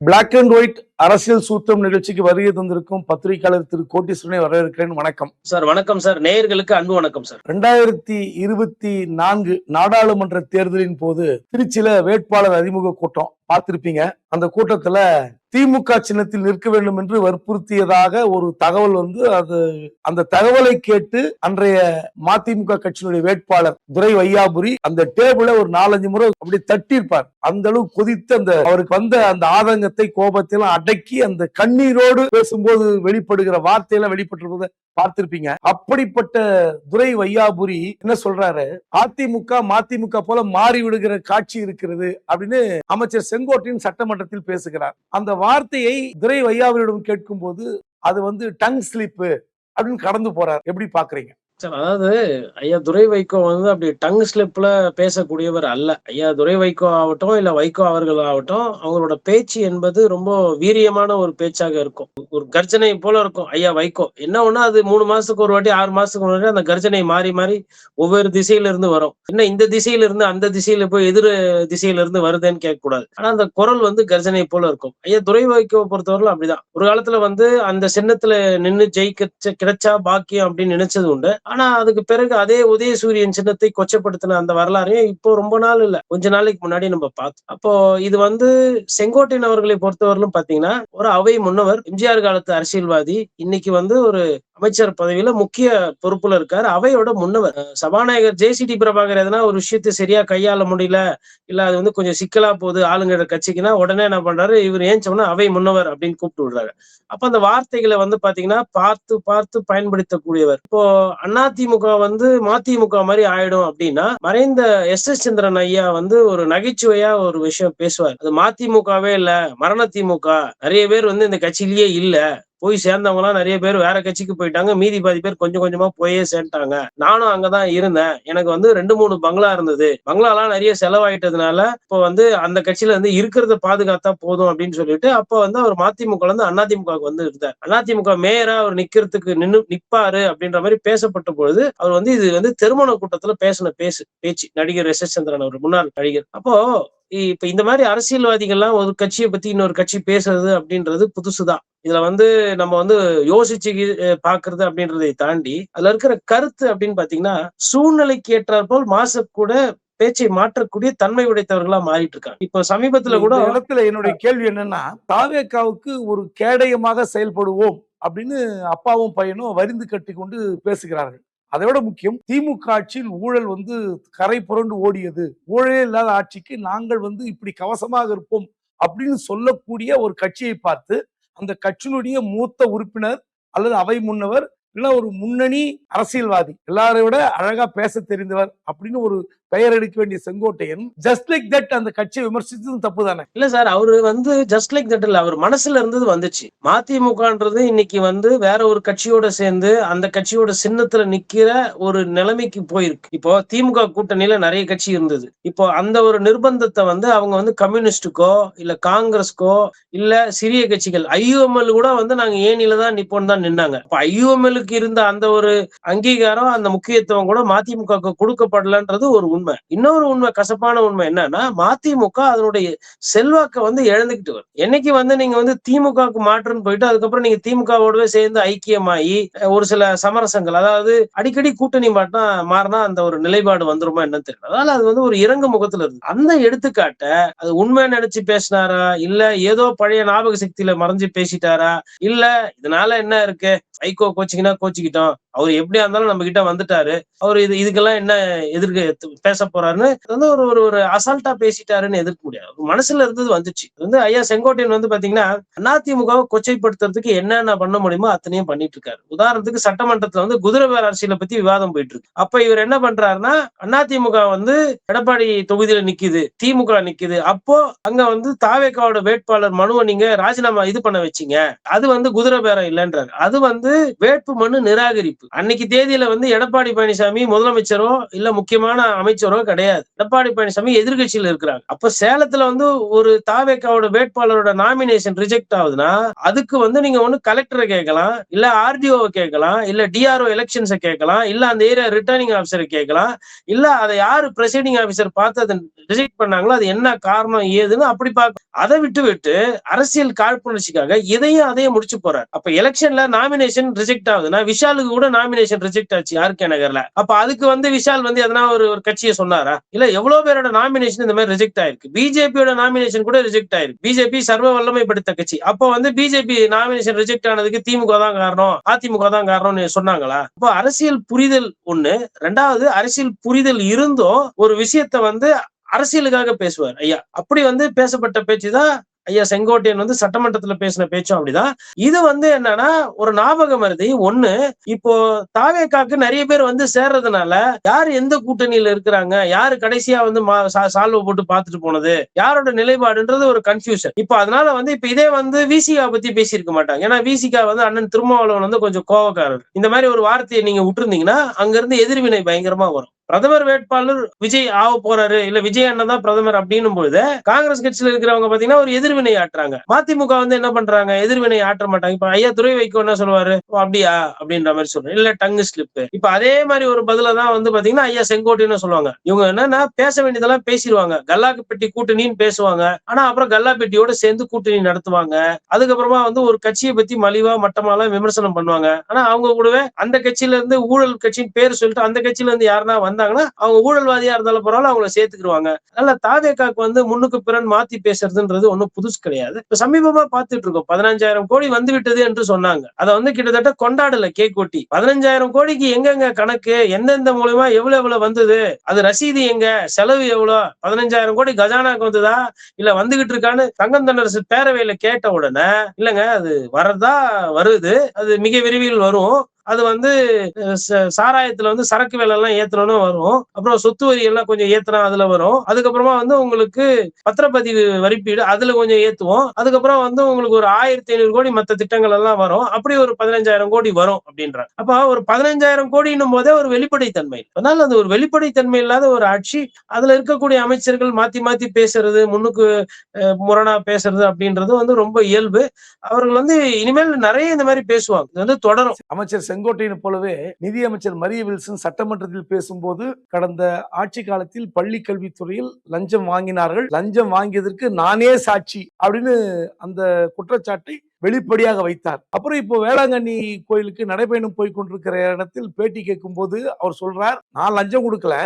Black and white அரசியல் சூத்திரம் நிகழ்ச்சிக்கு வருகை தந்திருக்கும் பத்திரிகையாளர் திரு கோட்டீஸ்வரனை வரவேற்கிறேன். வணக்கம் சார். வணக்கம் சார். நேயர்களுக்கு அன்பு வணக்கம் சார். 2024 நாடாளுமன்ற தேர்தலின் போது திருச்சியில வேட்பாளர் அறிமுக கூட்டம் பார்த்திருப்பீங்க. அந்த கூட்டத்துல திமுக சின்னத்தில் நிற்க வேண்டும் என்று வற்புறுத்தியதாக ஒரு தகவல் அந்த தகவலை கேட்டு அன்றைய மதிமுக கட்சியினுடைய வேட்பாளர் துரை வையாபுரி அந்த டேபிள ஒரு 4-5 முறை அப்படி தட்டியிருப்பார். அந்த அளவு கொதித்து அவருக்கு வந்த அந்த ஆதங்கத்தை கோபத்தையும் அடக்கி அந்த கண்ணீரோடு பேசும்போது வெளிப்படுகிற வார்த்தையெல்லாம் வெளிப்பட்டிருப்பதை பார்த்திருப்பீங்க. அப்படிப்பட்ட துரை வையாபுரி என்ன சொல்றாரு, மதிமுக போல மாறி விடுகிற காட்சி இருக்கிறது அப்படின்னு அமைச்சர் செங்கோட்டையன் சட்டமன்றத்தில் பேசுகிறார். அந்த வார்த்தையை துரை வையாபுரியிடம் கேட்கும் போது அது டங் ஸ்லிப் அப்படின்னு கடந்து போறார். எப்படி பாக்குறீங்க சார்? அதாவது ஐயா துரை வைகோ அப்படி டங் ஸ்லிப்ல பேசக்கூடியவர் அல்ல. ஐயா துரை வைகோ ஆகட்டும் இல்ல வைகோ அவர்கள் ஆகட்டும், அவங்களோட பேச்சு என்பது ரொம்ப வீரியமான ஒரு பேச்சாக இருக்கும். ஒரு கர்ஜனை போல இருக்கும். ஐயா வைகோ என்ன ஒண்ணு, அது 3 மாசத்துக்கு ஒரு வாட்டி 6 மாசத்துக்கு ஒரு வாட்டி அந்த கர்ஜனை மாறி மாறி ஒவ்வொரு திசையில இருந்து வரும். என்ன இந்த திசையில இருந்து அந்த திசையில போய் எதிர் திசையில இருந்து வருதுன்னு கேட்க கூடாது. ஆனா அந்த குரல் கர்ஜனை போல இருக்கும். ஐயா துரை வைகோ பொறுத்தவரை அப்படிதான். ஒரு காலத்துல அந்த சின்னத்துல நின்னு ஜெயிக்க கிடைச்சா பாக்கியம் அப்படின்னு நினைச்சது உண்டு. ஆனா அதுக்கு பிறகு அதே உதயசூரியன் சின்னத்தை கொச்சப்படுத்தின அந்த வரலாறையும் இப்போ ரொம்ப நாள் இல்ல, கொஞ்ச நாளைக்கு முன்னாடி நம்ம பார்த்தோம். அப்போ இது செங்கோட்டையன் அவர்களை பொறுத்தவரையிலும் பாத்தீங்கன்னா ஒரு அவை முன்னவர், எம்ஜிஆர் காலத்து அரசியல்வாதி, இன்னைக்கு ஒரு அமைச்சர் பதவியில முக்கிய பொறுப்புல இருக்காரு. அவையோட முன்னவர் சபாநாயகர் ஜே.சி.டி. பிரபாகர் எதனா ஒரு விஷயத்தை சரியா கையாள முடியல, இல்ல அது கொஞ்சம் சிக்கலா போகுது ஆளுங்கிற கட்சிக்குன்னா உடனே என்ன பண்றாரு, இவர் ஏன் சொன்னா அவை முன்னவர் அப்படின்னு கூப்பிட்டு விடுறாரு. அப்ப அந்த வார்த்தைகளை பாத்தீங்கன்னா பார்த்து பார்த்து பயன்படுத்தக்கூடியவர். இப்போ அதிமுக மதிமுக மாதிரி ஆயிடும் அப்படின்னா, மறைந்த எஸ்.எஸ். சந்திரன் ஐயா ஒரு நகைச்சுவையா ஒரு விஷயம் பேசுவார். அது மதிமுகவே இல்ல, மரண திமுக, நிறைய பேர் இந்த கட்சியிலேயே இல்ல, போய் சேர்ந்தவங்க எல்லாம் நிறைய பேர் வேற கட்சிக்கு போயிட்டாங்க, மீதி பாதி பேர் கொஞ்சம் கொஞ்சமா போயே சேர்ந்துட்டாங்க. நானும் அங்கதான் இருந்தேன். எனக்கு 2-3 பங்களா இருந்தது. பங்களாலாம் நிறைய செலவாயிட்டதுனால இப்போ அந்த கட்சியில இருக்கிறத பாதுகாத்தா போதும் அப்படின்னு சொல்லிட்டு அப்ப அவர் மதிமுக அதிமுக இருந்தார். அதிமுக மேயரா அவர் நிக்கிறதுக்கு நிப்பாரு அப்படின்ற மாதிரி பேசப்பட்ட பொழுது அவர் இது திருமண கூட்டத்துல பேசின பேச்சு நடிகர் எஸ்.எஸ். சந்திரன் அவர், முன்னாள் நடிகர். அப்போ இப்ப இந்த மாதிரி அரசியல்வாதிகள்லாம் ஒரு கட்சியை பத்தி இன்னொரு கட்சி பேசுறது அப்படின்றது புதுசுதான். இதுல நம்ம யோசிச்சு பாக்குறது அப்படின்றதை தாண்டி அதுல இருக்கிற கருத்து அப்படின்னு பாத்தீங்கன்னா, சூழ்நிலைக்கு ஏற்றாற்போல் கூட பேச்சை மாற்றக்கூடிய தன்மை உடைத்தவர்களா மாறிட்டு இருக்காங்க. இப்போ சமீபத்துல கூட இடத்துல என்னுடைய கேள்வி என்னன்னா, தாவேகாவுக்கு ஒரு கேடயமாக செயல்படுவோம் அப்படின்னு அப்பாவும் பையனும் வரிந்து கட்டி கொண்டு பேசுகிறார்கள். அதை விட முக்கியம், திமுக ஆட்சியில் ஊழல் கரை புரண்டு ஓடியது, ஊழலே இல்லாத ஆட்சிக்கு நாங்கள் இப்படி கவசமாக இருப்போம் அப்படின்னு சொல்லக்கூடிய ஒரு கட்சியை பார்த்து அந்த கட்சியினுடைய மூத்த உறுப்பினர் அல்லது அவை முன்னவர் இல்ல ஒரு முன்னணி அரசியல்வாதி, எல்லாரை விட அழகா பேச தெரிந்தவர் அப்படின்னு ஒரு பெயர் எடுக்க வேண்டிய செங்கோட்டையன் ஜஸ்ட் லைக் தட் அந்த கட்சியை விமர்சித்ததும் தப்பு தானே? இல்ல சார், அவரு ஜஸ்ட் லைக் தட் இல்ல, அவர் மனசுல இருந்தது வந்துச்சு. மதிமுகன்றது இன்னைக்கு வேற ஒரு கட்சியோட சேர்ந்து அந்த கட்சியோட சின்னத்துல நிக்கிற ஒரு நிலைமைக்கு போயிருக்கு. இப்போ திமுக கூட்டணியில நிறைய கட்சி இருந்தது. இப்போ அந்த ஒரு நிர்பந்தத்தை அவங்க கம்யூனிஸ்டுக்கோ இல்ல காங்கிரஸ்க்கோ இல்ல சிறிய கட்சிகள் IUML கூட நாங்க ஏனில தான் நிப்போம் தான் நின்னாங்க. இப்ப IUML இருந்த அந்த ஒரு அங்கீகாரம், அந்த முக்கியத்துவம் கூட மதிமுக கொடுக்கப்படலன்றது ஒரு உண்மை. இன்னொரு உண்மை, கசப்பான உண்மை என்னன்னா, மதிமுக அதனுடைய செல்வாக்க இழந்துகிட்டு வரும். என்னைக்கு நீங்க திமுகவுக்கு மாற்றுன்னு போயிட்டு அதுக்கப்புறம் நீங்க திமுகவோடவே சேர்ந்து ஐக்கியமாயி ஒரு சில சமரசங்கள், அதாவது அடிக்கடி கூட்டணி மாறினா அந்த ஒரு நிலைப்பாடு வந்துருமா என்னன்னு தெரியல. அதனால அது ஒரு இறங்கு முகத்துல இருக்கு. அந்த எடுத்துக்காட்ட அது உண்மை நினைச்சு பேசினாரா, இல்ல ஏதோ பழைய ஞாபக சக்தியில மறைஞ்சு பேசிட்டாரா, இல்ல இதனால என்ன இருக்கு, ஐகோ கோச்சிக்கினா கோச்சிக்கிட்டோம், அவர் எப்படியா இருந்தாலும் நம்ம கிட்ட வந்துட்டாரு, அவர் இதுக்கெல்லாம் என்ன எதிர்க்க பேச போறாருன்னு ஒரு அசால்ட்டா பேசிட்டாருன்னு எதிர்க்க முடியாது. மனசுல இருந்தது வந்துச்சு. ஐயா செங்கோட்டையன் பாத்தீங்கன்னா அதிமுகவை கொச்சைப்படுத்துறதுக்கு என்னென்ன பண்ண முடியுமோ அத்தனையும் பண்ணிட்டு இருக்காரு. உதாரணத்துக்கு சட்டமன்றத்துல குதிரை பேர அரசியலை பத்தி விவாதம் போயிட்டு இருக்கு. அப்ப இவர் என்ன பண்றாருன்னா, அதிமுக எடப்பாடி தொகுதியில நிக்குது, திமுக நிக்குது, அப்போ அங்க தாவேகாவோட வேட்பாளர் மனுவை நீங்க ராஜினாமா பண்ண வச்சீங்க, அது குதிரை பேரம் இல்லைன்றாரு. அது வேட்பு மனு நிராகரிப்பு. அன்னைக்கு தேதியில வந்து எடப்பாடி பழனிசாமி முதலமைச்சரோ இல்ல முக்கியமான அமைச்சரோ கிடையாது. எடப்பாடி பழனிசாமி எதிர்க்கட்சியில இருக்கிறாங்க. அப்ப சேலத்துல வந்து ஒரு தாவேக்காவோட வேட்பாளரோட நாமினேஷன் ரிஜெக்ட் ஆகுதுன்னா அதுக்கு வந்து நீங்க ஒண்ணு கலெக்டரை கேட்கலாம், இல்ல ஆர்டிஓவை கேட்கலாம், இல்ல டிஆர்ஓ எலெக்ஷன்ஸை கேட்கலாம், இல்ல அந்த ஏரியா ரிட்டர்னிங் ஆஃபீஸரை கேட்கலாம், இல்ல அதை யாரு பிரைசைடிங் ஆஃபீஸர் பார்த்து அதை ரிஜெக்ட் பண்ணாங்களோ அது என்ன காரணம் ஏதுன்னு அப்படி பார்க்க. அதை விட்டு அரசியல் காழ்ப்புணர்ச்சிக்காக இதையும் அதையும் முடிச்சு போறாரு. அப்ப எலெக்ஷன்ல நாமினேஷன் ரிஜெக்ட் ஆகுதுன்னா விஷாலுக்கு கூட நாமினேஷன் ரிஜெக்ட் ஆச்சு ஆர்கே நகர்ல. அப்ப அதுக்கு வந்து விஷால் வந்து எதனா ஒரு கட்சியை சொன்னாரா? இல்ல எவ்வளவு பேரோட நாமினேஷன் இந்த மாதிரி ரிஜெக்ட் ஆயிருக்கு. பிஜேபியோட நாமினேஷன் கூட ரிஜெக்ட் ஆயிருக்கு. பிஜேபி சர்வ வல்லமை படுத்த கட்சி. அப்போ வந்து பிஜேபி நாமினேஷன் ரிஜெக்ட் ஆனதுக்கு திமுக தான் காரணம், அதிமுக தான் காரணம்னு சொன்னாங்களா? அப்போ அரசியல் புரிதல் ஒண்ணு. ரெண்டாவது, அரசியல் புரிதல் இருந்தும் ஒரு விஷயத்த வந்து அரசியலுக்காக பேசுவார் ஐயா. அப்படி வந்து பேசப்பட்ட பேச்சுதான் ஐயா செங்கோட்டையன் வந்து சட்டமன்றத்துல பேசின பேச்சும் அப்படிதான். இது வந்து என்னன்னா ஒரு ஞாபக மருதி ஒண்ணு. இப்போ தாவேக்காக்கு நிறைய பேர் வந்து சேர்றதுனால யாரு எந்த கூட்டணியில இருக்கிறாங்க, யாரு கடைசியா வந்து சால்வ போட்டு பாத்துட்டு போனது, யாரோட நிலைப்பாடுன்றது ஒரு கன்ஃபியூஷன். இப்போ அதனால வந்து இப்ப இதே வந்து விசிகா பத்தி பேசியிருக்க மாட்டாங்க. ஏன்னா விசிகா வந்து அண்ணன் திருமாவளவன் வந்து கொஞ்சம் கோவக்காரர். இந்த மாதிரி ஒரு வார்த்தையை நீங்க விட்டுருந்தீங்கன்னா அங்க இருந்து எதிர்வினை பயங்கரமா வரும். பிரதமர் வேட்பாளர் விஜய் ஆக போறாரு, இல்ல விஜய் அண்ணன் தான் பிரதமர் அப்படின்னும் பொழுது காங்கிரஸ் கட்சியில இருக்கிறவங்க பாத்தீங்கன்னா ஒரு எதிர்வினை ஆட்டுறாங்க. மதிமுக வந்து என்ன பண்றாங்க, எதிர்வினை ஆற்ற மாட்டாங்க. இப்ப ஐயா துரை வைக்கோ என்ன சொல்லுவாரு, அப்படியா அப்படின்ற மாதிரி சொல்றேன், இல்ல டங்கு ஸ்லிப். இப்ப அதே மாதிரி ஒரு பதில தான் வந்து பாத்தீங்கன்னா ஐயா செங்கோட்டைன்னு சொல்லுவாங்க. இவங்க என்னன்னா பேச வேண்டியதெல்லாம் பேசிடுவாங்க, கல்லாப்பெட்டி கூட்டணின்னு பேசுவாங்க. ஆனா அப்புறம் கல்லாப்பெட்டியோட சேர்ந்து கூட்டணி நடத்துவாங்க. அதுக்கப்புறமா வந்து ஒரு கட்சியை பத்தி மலிவா மட்டமாலாம் விமர்சனம் பண்ணுவாங்க. ஆனா அவங்க கூடவே அந்த கட்சியில இருந்து ஊழல் கட்சின்னு பேர் சொல்லிட்டு அந்த கட்சியில இருந்து யாருன்னா வந்தாங்கன்னா அவங்க ஊழல்வாதியா இருந்தாலும் பரவாயில்ல அவங்களை சேர்த்துக்குருவாங்க. அதனால தாவேக்காக்கு வந்து முன்னுக்கு பிறன் மாத்தி பேசுறதுன்றது ஒன்னும் புதுசு கிடையாது. இப்ப சமீபமா பார்த்துட்டு இருக்கோம். 15,000 கோடி வந்து விட்டது என்று சொன்னாங்க. அதை வந்து கிட்டத்தட்ட கொண்டாடல கேக் ஒட்டி. 15,000 கோடிக்கு எங்கெங்க கணக்கு, எந்தெந்த மூலமா எவ்வளவு வந்தது, அது ரசீது எங்க, செலவு எவ்வளவு, 15,000 கோடி கஜானாக்கு வந்ததா இல்ல வந்துகிட்டு இருக்கான்னு தங்கம் தென்னரசு பேரவையில கேட்ட உடனே இல்லங்க அது வரதா வருது, அது மிக விரைவில் வரும், அது வந்து சாராயத்துல வந்து சரக்கு வேலை எல்லாம் ஏத்தணும்னு வரும், அப்புறம் சொத்து வரி எல்லாம் கொஞ்சம் ஏத்தனா அதுல வரும், அதுக்கப்புறமா வந்து உங்களுக்கு பத்திரப்பதிவு வரிப்பீடு அதுல கொஞ்சம் ஏத்துவோம், அதுக்கப்புறம் வந்து உங்களுக்கு ஒரு 1,500 கோடி மத்த திட்டங்கள் எல்லாம் வரும், அப்படி ஒரு 15,000 கோடி வரும் அப்படின்ற. அப்ப ஒரு 15,000 கோடின்னும் போதே ஒரு வெளிப்படைத்தன்மை. அதனால அது ஒரு வெளிப்படைத்தன்மை இல்லாத ஒரு ஆட்சி. அதுல இருக்கக்கூடிய அமைச்சர்கள் மாத்தி மாத்தி பேசுறது, முன்னுக்கு முரணா பேசுறது அப்படின்றது வந்து ரொம்ப இயல்பு. அவர்கள் வந்து இனிமேல் நிறைய இந்த மாதிரி பேசுவாங்க. இது வந்து தொடரும். அமைச்சர் செங்கோட்டையன் போலவே நிதியமைச்சர் மரிய வில்சன் சட்டமன்றத்தில் பேசும்போது கடந்த ஆட்சி காலத்தில் பள்ளி கல்வித்துறையில் லஞ்சம் வாங்கினார்கள், லஞ்சம் வாங்கியதற்கு நானே சாட்சி அப்படின்னு அந்த குற்றச்சாட்டை வெளிப்படையாக வைத்தார். அப்புறம் இப்போ வேளாங்கண்ணி கோயிலுக்கு நடைபயணம் போய் கொண்டிருக்கிற இடத்தில் பேட்டி கேட்கும் போது அவர் சொல்றார், நான் லஞ்சம் கொடுக்கல,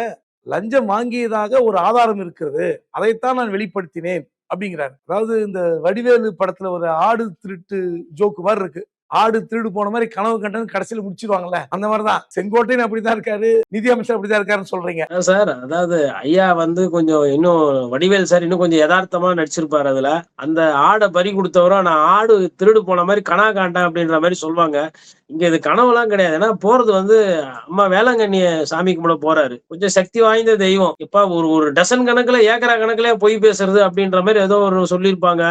லஞ்சம் வாங்கியதாக ஒரு ஆதாரம் இருக்கிறது, அதைத்தான் நான் வெளிப்படுத்தினேன் அப்படிங்கிறார். அதாவது இந்த வடிவேலு படத்துல ஒரு ஆடு திருட்டு ஜோக்கு மாதிரி இருக்கு. ஆடு திருடு போன மாதிரி கனவு கண்டன்னு கடைசியில முடிச்சிருவாங்கல்ல, அந்த மாதிரிதான் செங்கோட்டையன் அப்படிதான் இருக்காரு, நிதி அமைச்சர் அப்படிதான் இருக்காருன்னு சொல்றீங்க சார். அதாவது ஐயா வந்து கொஞ்சம் இன்னும் வடிவேல் சார் இன்னும் கொஞ்சம் யதார்த்தமா நடிச்சிருப்பாரு. அதுல அந்த ஆடை பறி கொடுத்தவரும் நான் ஆடு திருடு போன மாதிரி கனா காண்டேன் அப்படின்ற மாதிரி சொல்லுவாங்க. இங்க இது கனவுலாம் கிடையாது. ஏன்னா போறது வந்து அம்மா வேளாங்கண்ணிய சாமி கும்பிட போறாரு, கொஞ்சம் சக்தி வாய்ந்த தெய்வம். இப்ப ஒரு டசன் கணக்குல ஏக்கரா கணக்குல பொய் பேசுறது அப்படின்ற மாதிரி ஏதோ ஒரு சொல்லியிருப்பாங்க.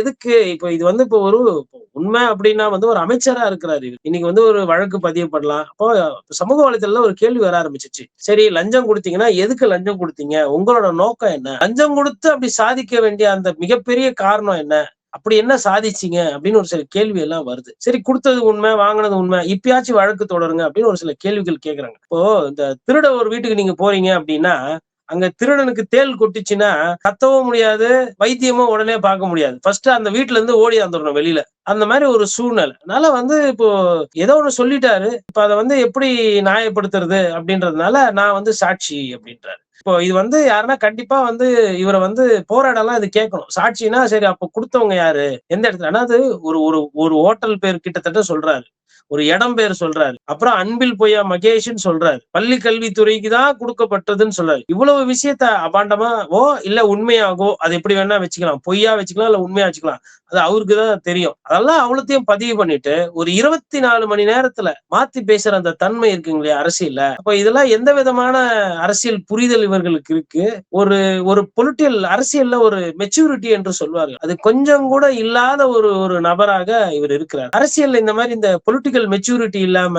எதுக்கு இப்ப இது வந்து இப்போ ஒரு உண்மை அப்படின்னா வந்து ஒரு அமைச்சரா இருக்கிறாரு. இன்னைக்கு வந்து ஒரு வழக்கு பதிவு பண்ணலாம். அப்போ சமூக வலைதளத்துல ஒரு கேள்வி வர ஆரம்பிச்சிச்சு. சரி லஞ்சம் கொடுத்தீங்கன்னா எதுக்கு லஞ்சம் கொடுத்தீங்க, உங்களோட நோக்கம் என்ன, லஞ்சம் கொடுத்து அப்படி சாதிக்க வேண்டிய அந்த மிகப்பெரிய காரணம் என்ன, அப்படி என்ன சாதிச்சீங்க அப்படின்னு ஒரு சில கேள்வி எல்லாம் வருது. சரி கொடுத்தது உண்மை, வாங்கினது உண்மை, இப்பயாச்சும் வழக்கு தொடருங்க அப்படின்னு ஒரு சில கேள்விகள் கேட்கறாங்க. இப்போ இந்த திருட ஒரு வீட்டுக்கு நீங்க போறீங்க அப்படின்னா அங்க திருடனுக்கு தேள் கொட்டுச்சுன்னா கத்தவும் முடியாது, வைத்தியமும் உடனே பார்க்க முடியாது, ஃபர்ஸ்ட் அந்த வீட்டுல இருந்து ஓடி வந்துடணும் வெளியில. அந்த மாதிரி ஒரு சூழ்நிலை. அதனால வந்து இப்போ ஏதோ ஒண்ணு சொல்லிட்டாரு, இப்ப அதை வந்து எப்படி நியாயப்படுத்துறது அப்படின்றதுனால நான் வந்து சாட்சி அப்படின்றாரு. இப்போ இது வந்து யாருன்னா கண்டிப்பா வந்து இவரை வந்து போராடலாம் இது கேட்கணும். சாட்சினா சரி அப்ப கொடுத்தவங்க யாரு, எந்த இடத்துல, ஆனா அது ஒரு ஒரு ஹோட்டல் பேர் கிட்டத்தட்ட சொல்றாரு, ஒரு இடம் பேர் சொல்றாரு, அப்புறம் அன்பில் பொய்யா மகேஷ்ன்னு சொல்றாரு, பள்ளி கல்வித்துறைக்கு தான் கொடுக்கப்பட்டதுன்னு சொல்றாரு. இவ்வளவு விஷயத்த அபாண்டமாவோ இல்ல உண்மையாகவோ அது எப்படி வேணா வச்சுக்கலாம், பொய்யா வச்சுக்கலாம் இல்ல உண்மையா வச்சுக்கலாம், அது அவருக்கு தான் தெரியும். அதெல்லாம் அவ்வளோத்தையும் பதிவு பண்ணிட்டு ஒரு 24 மணி நேரத்துல மாத்தி பேசுற அந்த தன்மை இருக்குங்க இல்லையா அரசியல்ல. அப்ப இதெல்லாம் எந்த விதமான அரசியல் புரிதல் இவர்களுக்கு இருக்கு, ஒரு ஒரு பொலிட்டிக்கல் அரசியல்ல ஒரு மெச்சூரிட்டி என்று சொல்வார்கள், அது கொஞ்சம் கூட இல்லாத ஒரு நபராக இவர் இருக்கிறார். அரசியல்ல இந்த மாதிரி இந்த பொலிட்டிக்கல் எண்ணங்கள் மெச்சூரிட்டி இல்லாம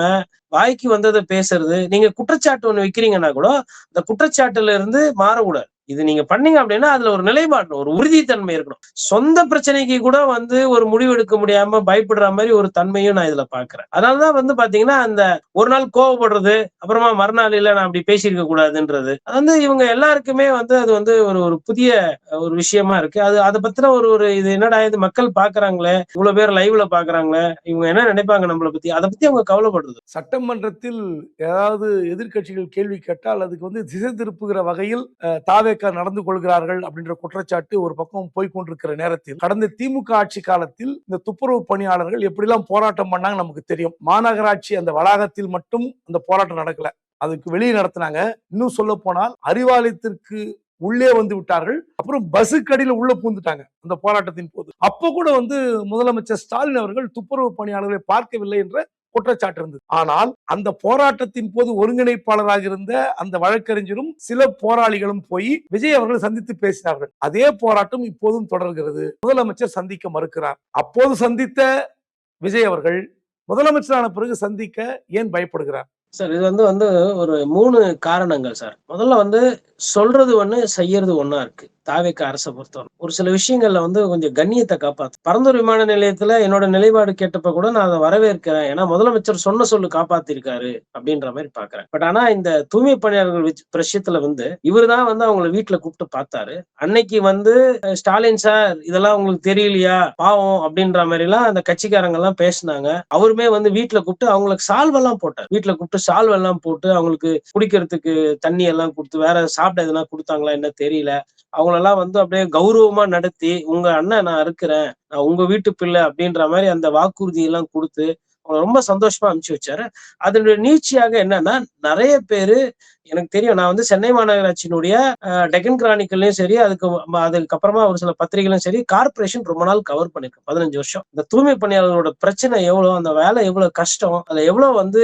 வாய்க்கு வந்ததை பேசுறது. நீங்க குற்றச்சாட்டு ஒண்ணு வைக்கிறீங்கன்னா கூட அந்த குற்றச்சாட்டுல இருந்து மாறக்கூடாது. இது நீங்க பண்ணீங்க அப்படின்னா அதுல ஒரு நிலைப்பாடு, ஒரு உறுதித்தன்மை இருக்கணும். சொந்த பிரச்சனைக்கு கூட வந்து ஒரு முடிவு எடுக்க முடியாம பயப்படுற மாதிரி ஒரு தன்மையும் நான் இதுல பாக்குறேன். அதனாலதான் வந்து பாத்தீங்கன்னா அந்த ஒரு நாள் கோவப்படுறது, அப்புறமா மறுநாள் இல்ல நான் அப்படி பேசியிருக்க கூடாதுன்றது, அது வந்து இவங்க எல்லாருக்குமே வந்து அது வந்து ஒரு ஒரு புதிய ஒரு விஷயமா இருக்கு. அது அதை பத்தின ஒரு ஒரு இது என்னடா இது மக்கள் பாக்குறாங்களே, இவ்வளவு பேர் லைவ்ல பாக்குறாங்களே, இவங்க என்ன நினைப்பாங்க நம்மளை பத்தி, அதை பத்தி அவங்க கவலைப்படுறது. சட்டமன்றத்தில் ஏதாவது எதிர்க்கட்சிகள் கேள்வி கேட்டால் அதுக்கு வந்து திசை திருப்புகிற வகையில் தாவேக்கா நடந்து கொள்கிறார்கள் அப்படின்ற குற்றச்சாட்டு ஒரு பக்கம் போய்கொண்டிருக்கிற நேரத்தில், கடந்த திமுக ஆட்சி காலத்தில் இந்த துப்புரவு பணியாளர்கள் எப்படிலாம் போராட்டம் பண்ணாங்க நமக்கு தெரியும். மாநகராட்சி அந்த வளாகத்தில் மட்டும் அந்த போராட்டம் நடக்கல, அதுக்கு வெளியே நடத்தினாங்க. இன்னும் சொல்ல போனால் அறிவாலயத்திற்கு உள்ளே வந்து விட்டார்கள். அப்புறம் பஸ்ஸுக்கு அடியில் உள்ள பூந்துட்டாங்க அந்த போராட்டத்தின் போது. அப்ப கூட வந்து முதலமைச்சர் ஸ்டாலின் அவர்கள் துப்புரவு பணியாளர்களை பார்க்கவில்லை என்ற குற்றச்சாட்டு இருந்தது. ஆனால் அந்த போராட்டத்தின் போது ஒருங்கிணைப்பாளராக இருந்த அந்த வழக்கறிஞரும் சில போராளிகளும் போய் விஜய் அவர்கள் சந்தித்து பேசினார்கள். அதே போராட்டம் இப்போதும் தொடர்கிறது. முதலமைச்சர் சந்திக்க மறுக்கிறார். அப்போது சந்தித்த விஜய் அவர்கள் முதலமைச்சரான பிறகு சந்திக்க ஏன் பயப்படுகிறார்? சார் இது வந்து வந்து ஒரு 3 காரணங்கள் சார். முதல்ல வந்து சொல்றது ஒண்ணு, செய்யறது ஒண்ணா இருக்கு. தாவேக அரசை பொறுத்தவரை ஒரு சில விஷயங்கள்ல வந்து கொஞ்சம் கண்ணியத்தை காப்பாத்து. பரந்தூர் விமான நிலையத்துல என்னோட நிலைப்பாடு கேட்டப்ப கூட நான் அதை வரவேற்கிறேன். ஏன்னா முதலமைச்சர் சொன்ன சொல்லு காப்பாத்திருக்காரு அப்படின்ற மாதிரி பாக்குறேன். பட் ஆனா இந்த தூய்மை பணியாளர்கள் விஷயத்துல வந்து இவருதான் வந்து அவங்களை வீட்டுல கூப்பிட்டு பார்த்தாரு. அன்னைக்கு வந்து ஸ்டாலின் சார் இதெல்லாம் உங்களுக்கு தெரியலையா பாவம் அப்படின்ற மாதிரி எல்லாம் அந்த கட்சிக்காரங்க எல்லாம் பேசினாங்க. அவருமே வந்து வீட்டுல கூப்பிட்டு அவங்களுக்கு சால்வெல்லாம் போட்டார். வீட்டுல கூப்பிட்டு சால்வெல்லாம் போட்டு அவங்களுக்கு குடிக்கிறதுக்கு தண்ணி எல்லாம் கொடுத்து, வேற சாப்பிட எதுனா கொடுத்தாங்களா என்ன தெரியல, அவங்களெல்லாம் வந்து அப்படியே கௌரவமா நடத்தி, உங்க அண்ணன் நான் இருக்கிறேன், நான் உங்க வீட்டு பிள்ளை அப்படின்ற மாதிரி அந்த வாக்குறுதி எல்லாம் கொடுத்து அவங்களை ரொம்ப சந்தோஷமா அனுப்பிச்சு வச்சாரு. அதனுடைய நீட்சியாக என்னன்னா, நிறைய பேரு எனக்கு தெரியும், நான் வந்து சென்னை மாநகராட்சியினுடைய டெக்கன் கிரானிக்கல்லையும் சரி, அதுக்கப்புறமா ஒரு சில பத்திரிகைகளும் சரி, கார்பரேஷன் ரொம்ப நாள் கவர் பண்ணிருக்கேன், 15 வருஷம். இந்த தூய்மை பணியாளர்களோட பிரச்சனை எவ்வளவு, அந்த வேலை எவ்வளவு கஷ்டம், அதுல எவ்வளவு வந்து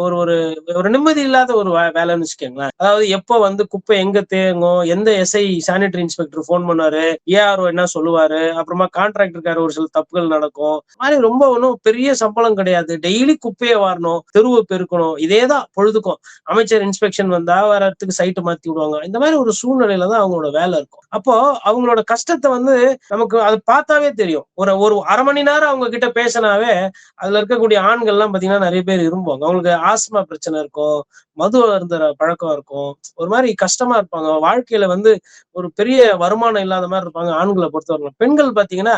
ஒரு ஒரு ஒரு நிம்மதி இல்லாத ஒரு வேலைன்னு வச்சுக்கோங்களேன். அதாவது எப்ப வந்து குப்பை எங்க தேங்கும், எந்த எஸ்ஐ சானிட்டரி இன்ஸ்பெக்டர் போன் பண்ணாரு, ஏஆர்ஓ என்ன சொல்லுவாரு, அப்புறமா கான்ட்ராக்டருக்காரு ஒரு சில தப்புகள் நடக்கும். மாதிரி ரொம்ப ஒன்றும் பெரிய சம்பளம் கிடையாது. டெய்லி குப்பையை வாரணும், தெருவை பெருக்கணும், இதேதான் பொழுதுக்கும். அமைச்சர் இன்ஸ்பெக்ஷன் வந்தா வேற இடத்துக்கு சைட்டு மாத்தி விடுவாங்க. இந்த மாதிரி ஒரு சூழ்நிலையில தான் அவங்களோட வேலை இருக்கும். அப்போ அவங்களோட கஷ்டத்தை வந்து நமக்கு அது பார்த்தாவே தெரியும். ஒரு ஒரு அரை மணி நேரம் அவங்க கிட்ட பேசினாவே அதுல இருக்கக்கூடிய ஆண்கள் எல்லாம் பாத்தீங்கன்னா நிறைய பேர் இருப்பாங்க. அவங்களுக்கு ஆஸ்மா பிரச்சனை இருக்கும், மது அருந்துற பழக்கம் இருக்கும், ஒரு மாதிரி கஷ்டமா இருப்பாங்க. வாழ்க்கையில வந்து ஒரு பெரிய வருமானம் இல்லாத மாதிரி இருப்பாங்க ஆண்களை பொறுத்தவரை. பெண்கள் பாத்தீங்கன்னா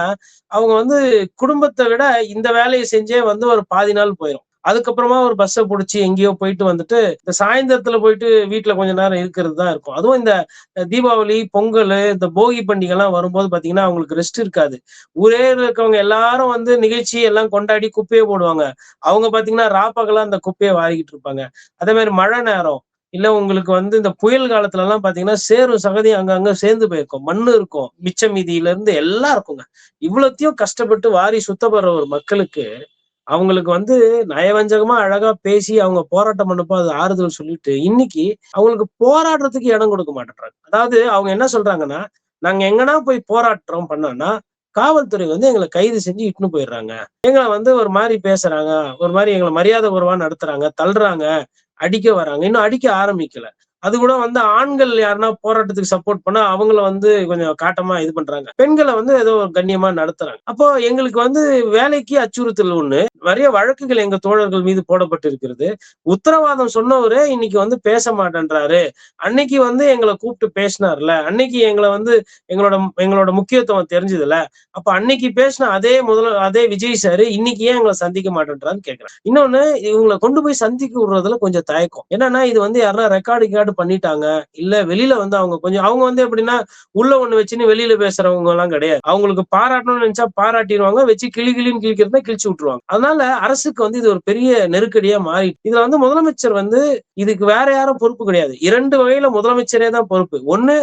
அவங்க வந்து குடும்பத்தை விட இந்த வேலையை செஞ்சே வந்து ஒரு பாதி நாள் போயிடும். அதுக்கப்புறமா ஒரு பஸ்ஸை பிடிச்சி எங்கேயோ போயிட்டு வந்துட்டு இந்த சாயந்தரத்துல போயிட்டு வீட்டுல கொஞ்ச நேரம் இருக்கிறது தான் இருக்கும். அதுவும் இந்த தீபாவளி, பொங்கல், இந்த போகி பண்டிகை எல்லாம் வரும்போது பாத்தீங்கன்னா அவங்களுக்கு ரெஸ்ட் இருக்காது. ஊரே இருக்கவங்க எல்லாரும் வந்து நிகழ்ச்சி எல்லாம் கொண்டாடி குப்பையை போடுவாங்க. அவங்க பாத்தீங்கன்னா ராப்பகலா அந்த குப்பையை வாரிக்கிட்டு இருப்பாங்க. அதே மாதிரி மழை நேரம் இல்ல உங்களுக்கு வந்து இந்த புயல் காலத்துல எல்லாம் பாத்தீங்கன்னா சேரும் சகதி அங்கங்க சேர்ந்து போயிருக்கும், மண்ணு இருக்கும், மிச்ச மீதியில இருந்து எல்லாம் இருக்குங்க. இவ்வளத்தையும் கஷ்டப்பட்டு வாரி சுத்தப்படுற ஒரு மக்களுக்கு அவங்களுக்கு வந்து நயவஞ்சகமா அழகா பேசி அவங்க போராட்டம் பண்ணப்போ அது ஆறுதல் சொல்லிட்டு இன்னைக்கு அவங்களுக்கு போராடுறதுக்கு இடம் கொடுக்க மாட்டேன்றாங்க. அதாவது அவங்க என்ன சொல்றாங்கன்னா, நாங்க எங்கன்னா போய் போராட்டம் பண்ணோம்னா காவல்துறை வந்து எங்களை கைது செஞ்சு இட்டுன்னு போயிடுறாங்க, எங்களை வந்து ஒரு மாதிரி பேசுறாங்க, ஒரு மாதிரி எங்களை மரியாதை குறைவா நடத்துறாங்க, தள்ளுறாங்க, அடிக்க வராங்க. இன்னும் அடிக்க ஆரம்பிக்கல. அது கூட வந்து ஆண்கள் யாருன்னா போராட்டத்துக்கு சப்போர்ட் பண்ணா அவங்கள வந்து கொஞ்சம் காட்டமா இது பண்றாங்க, பெண்களை வந்து ஏதோ ஒரு கண்ணியமா நடத்துறாங்க. அப்போ எங்களுக்கு வந்து வேலைக்கு அச்சுறுத்தல் ஒண்ணு, நிறைய வழக்குகள் எங்க தோழர்கள் மீது போடப்பட்டு இருக்கிறது. உத்தரவாதம் சொன்னவரே இன்னைக்கு வந்து பேச மாட்டேன்றாரு. அன்னைக்கு வந்து எங்களை கூப்பிட்டு பேசினார்ல, அன்னைக்கு எங்களை வந்து எங்களோட எங்களோட முக்கியத்துவம் தெரிஞ்சதுல, அப்ப அன்னைக்கு பேசின அதே விஜய் சார் இன்னைக்கு ஏன் எங்களை சந்திக்க மாட்டேன்றான்னு கேட்கிறேன். இன்னொன்னு, இவங்களை கொண்டு போய் சந்திக்க விடுறதுல கொஞ்சம் தயக்கம். என்னன்னா இது வந்து யாரா ரெக்கார்டு பண்ணிட்டாங்க, இல்ல வெளியில வந்து அவங்க வந்து எப்படின்னா உள்ள ஒண்ணு வச்சுன்னு வெளியில பேசுறவங்க எல்லாம் கிடையாது. அவங்களுக்கு பாராட்டணும்னு நினைச்சா பாராட்டிடுவாங்க, வச்சு கிளின்னு கிழிக்கிறதா கிழிச்சு விட்டுருவாங்க. அதனால அரசுக்கு வந்து இது ஒரு பெரிய நெருக்கடியா மாறி இதுல வந்து முதலமைச்சர் வந்து இதுக்கு வேற யாரும் பொறுப்பு கிடையாது. 2 வகையில முதலமைச்சரே தான் பொறுப்பு. ஒண்ணு,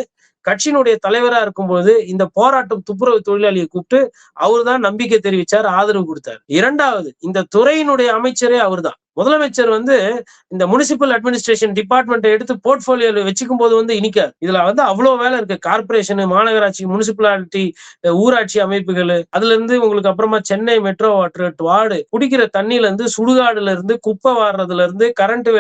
கட்சியினுடைய தலைவரா இருக்கும்போது இந்த போராட்டம் துப்புரவு தொழிலாளியை கூப்பிட்டு அவரு தான் நம்பிக்கை தெரிவிச்சார், ஆதரவு கொடுத்தாரு. 2வது, இந்த துறையினுடைய அமைச்சரே அவர்தான். முதலமைச்சர் வந்து இந்த முனிசிபல் அட்மினிஸ்ட்ரேஷன் டிபார்ட்மெண்ட் எடுத்து போர்ட்போலியோல வச்சுக்கும் போது வந்து இனிக்காது. இதுல வந்து அவ்வளவு வேலை இருக்கு. கார்பரேஷன், மாநகராட்சி, முனிசிபாலிட்டி, ஊராட்சி அமைப்புகள், அதுல இருந்து உங்களுக்கு அப்புறமா சென்னை மெட்ரோ வாட்டர், வார்டு, குடிக்கிற தண்ணியில இருந்து, சுடுகாடுல இருந்து, குப்பை வாடுறதுல இருந்து, கரண்ட்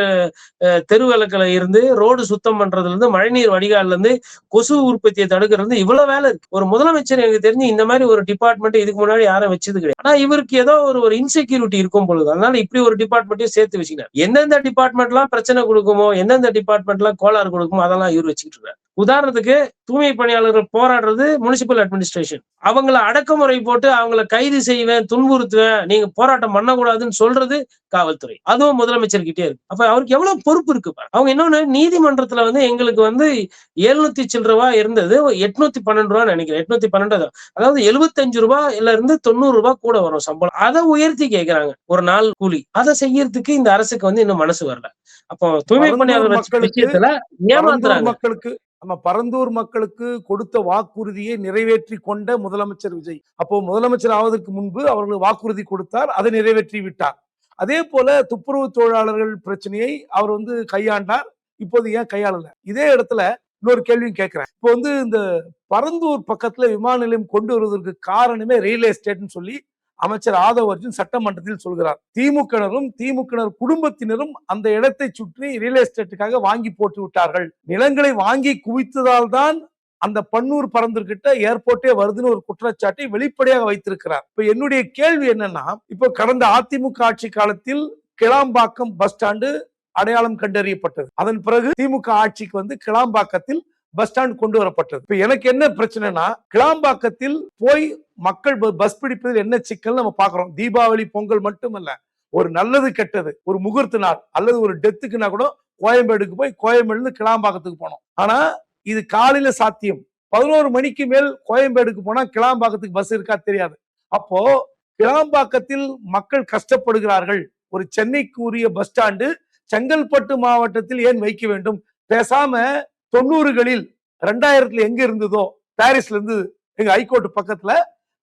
தெரு விளக்குல இருந்து, ரோடு சுத்தம் பண்றதுல இருந்து, மழைநீர் வடிகால்ல இருந்து, கொசு உற்பத்தியை தடுக்கிறது, இவ்வளவு வேலை இருக்கு. ஒரு முதலமைச்சர் எனக்கு தெரிஞ்சு இந்த மாதிரி ஒரு டிபார்ட்மெண்ட் இதுக்கு முன்னாடி யாரும் வச்சது கிடையாது. ஆனா இவருக்கு ஏதோ ஒரு இன்செக்யூரிட்டி இருக்கும் பொழுது, அதனால இப்படி ஒரு டிபார்ட்மெண்ட்டையும் சேர்த்து வச்சுக்கிறார். எந்தெந்த டிபார்ட்மெண்ட் எல்லாம் பிரச்சனை கொடுக்குமோ, எந்தெந்த டிபார்ட்மெண்ட் எல்லாம் கோளாறு கொடுக்குமோ அதெல்லாம் இவர் வச்சுக்கிட்டு இருக்காரு. உதாரணத்துக்கு தூய்மை பணியாளர்கள் போராடுறது முனிசிபல் அட்மினிஸ்ட்ரேஷன். அவங்கள அடக்குமுறை போட்டு அவங்கள கைது செய்வேன், துன்புறுத்துவேன், நீங்க போராட்டம் பண்ணக்கூடாதுன்னு சொல்றது காவல்துறை. அதுவும் முதலமைச்சர் கிட்டே இருக்கு. அப்ப அவருக்கு எவ்வளவு பொறுப்பு இருக்கு. அவங்க இன்னொன்னு, நீதிமன்றத்துல வந்து எங்களுக்கு வந்து 700 சில்லற ரூபாய் இருந்தது, 812 ரூபாய் நினைக்கிறேன். 812, அதாவது 75 ரூபாயில இருந்து 90 ரூபாய் கூட வரும் சம்பளம். அதை உயர்த்தி கேட்கிறாங்க ஒரு நாள் கூலி. அதை செய்யறதுக்கு இந்த அரசுக்கு வந்து இன்னும் மனசு வரல. அப்போ தூய்மை பணியாளர் விஷயத்துல ஏமாத்துறாங்க. பரந்தூர் மக்களுக்கு கொடுத்த வாக்குறுதியை நிறைவேற்றி கொண்ட முதலமைச்சர் விஜய். அப்போ முதலமைச்சர் ஆவதற்கு முன்பு அவர்கள் வாக்குறுதி கொடுத்தார், அதை நிறைவேற்றி விட்டார். அதே போல துப்புரவு தொழிலாளர்கள் பிரச்சனையை அவர் வந்து கையாண்டார். இப்போது ஏன் கையாளல? இதே இடத்துல இன்னொரு கேள்வியும் கேட்கிறேன். இப்போ வந்து இந்த பரந்தூர் பக்கத்துல விமான நிலையம் கொண்டு வருவதற்கு காரணமே ரியல் எஸ்டேட்னு சொல்லி அமைச்சர் ஆதவ் அர்ஜுன் சட்டமன்றத்தில் சொல்கிறார். திமுகவினரும் திமுகவினர் குடும்பத்தினரும் அந்த இடத்தை சுற்றி ரியல் எஸ்டேட்டுக்காக வாங்கி போட்டு விட்டார்கள். நிலங்களை வாங்கி குவித்ததால் தான் அந்த பன்னூர் பரந்தூர்கிட்ட ஏர்போர்ட்டே வருதுன்னு ஒரு குற்றச்சாட்டை வெளிப்படையாக வைத்திருக்கிறார். இப்ப என்னுடைய கேள்வி என்னன்னா, இப்ப கடந்த அதிமுக ஆட்சி காலத்தில் கிளாம்பாக்கம் பஸ் ஸ்டாண்டு அடையாளம் கண்டறியப்பட்டது. அதன் பிறகு திமுக ஆட்சிக்கு வந்து கிளாம்பாக்கத்தில் பஸ் ஸ்டாண்ட் கொண்டு வரப்பட்டது. இப்ப எனக்கு என்ன பிரச்சனைனா, கிளாம்பாக்கத்தில் போய் மக்கள் பஸ் பிடிப்பதில் என்ன சிக்கல் நம்ம பாக்குறோம். தீபாவளி, பொங்கல் மட்டுமல்ல, ஒரு நல்லது கெட்டது, ஒரு முகூர்த்த நாள் அல்லது ஒரு டெத்துக்குன்னா கூட கோயம்பேடுக்கு போய் கோயம்பேடு கிளாம்பாக்கத்துக்கு போனோம். ஆனா இது காலையில சாத்தியம். 11 மணிக்கு மேல் கோயம்பேடுக்கு போனா கிளாம்பாக்கத்துக்கு பஸ் இருக்கா தெரியாது. அப்போ கிளாம்பாக்கத்தில் மக்கள் கஷ்டப்படுகிறார்கள். ஒரு சென்னைக்கு உரிய பஸ் ஸ்டாண்டு செங்கல்பட்டு மாவட்டத்தில் ஏன் வைக்க வேண்டும்? பேசாம 90களில் 2000 எங்க இருந்ததோ, பாரிஸ்ல இருந்து, எங்க ஹைகோர்ட் பக்கத்துல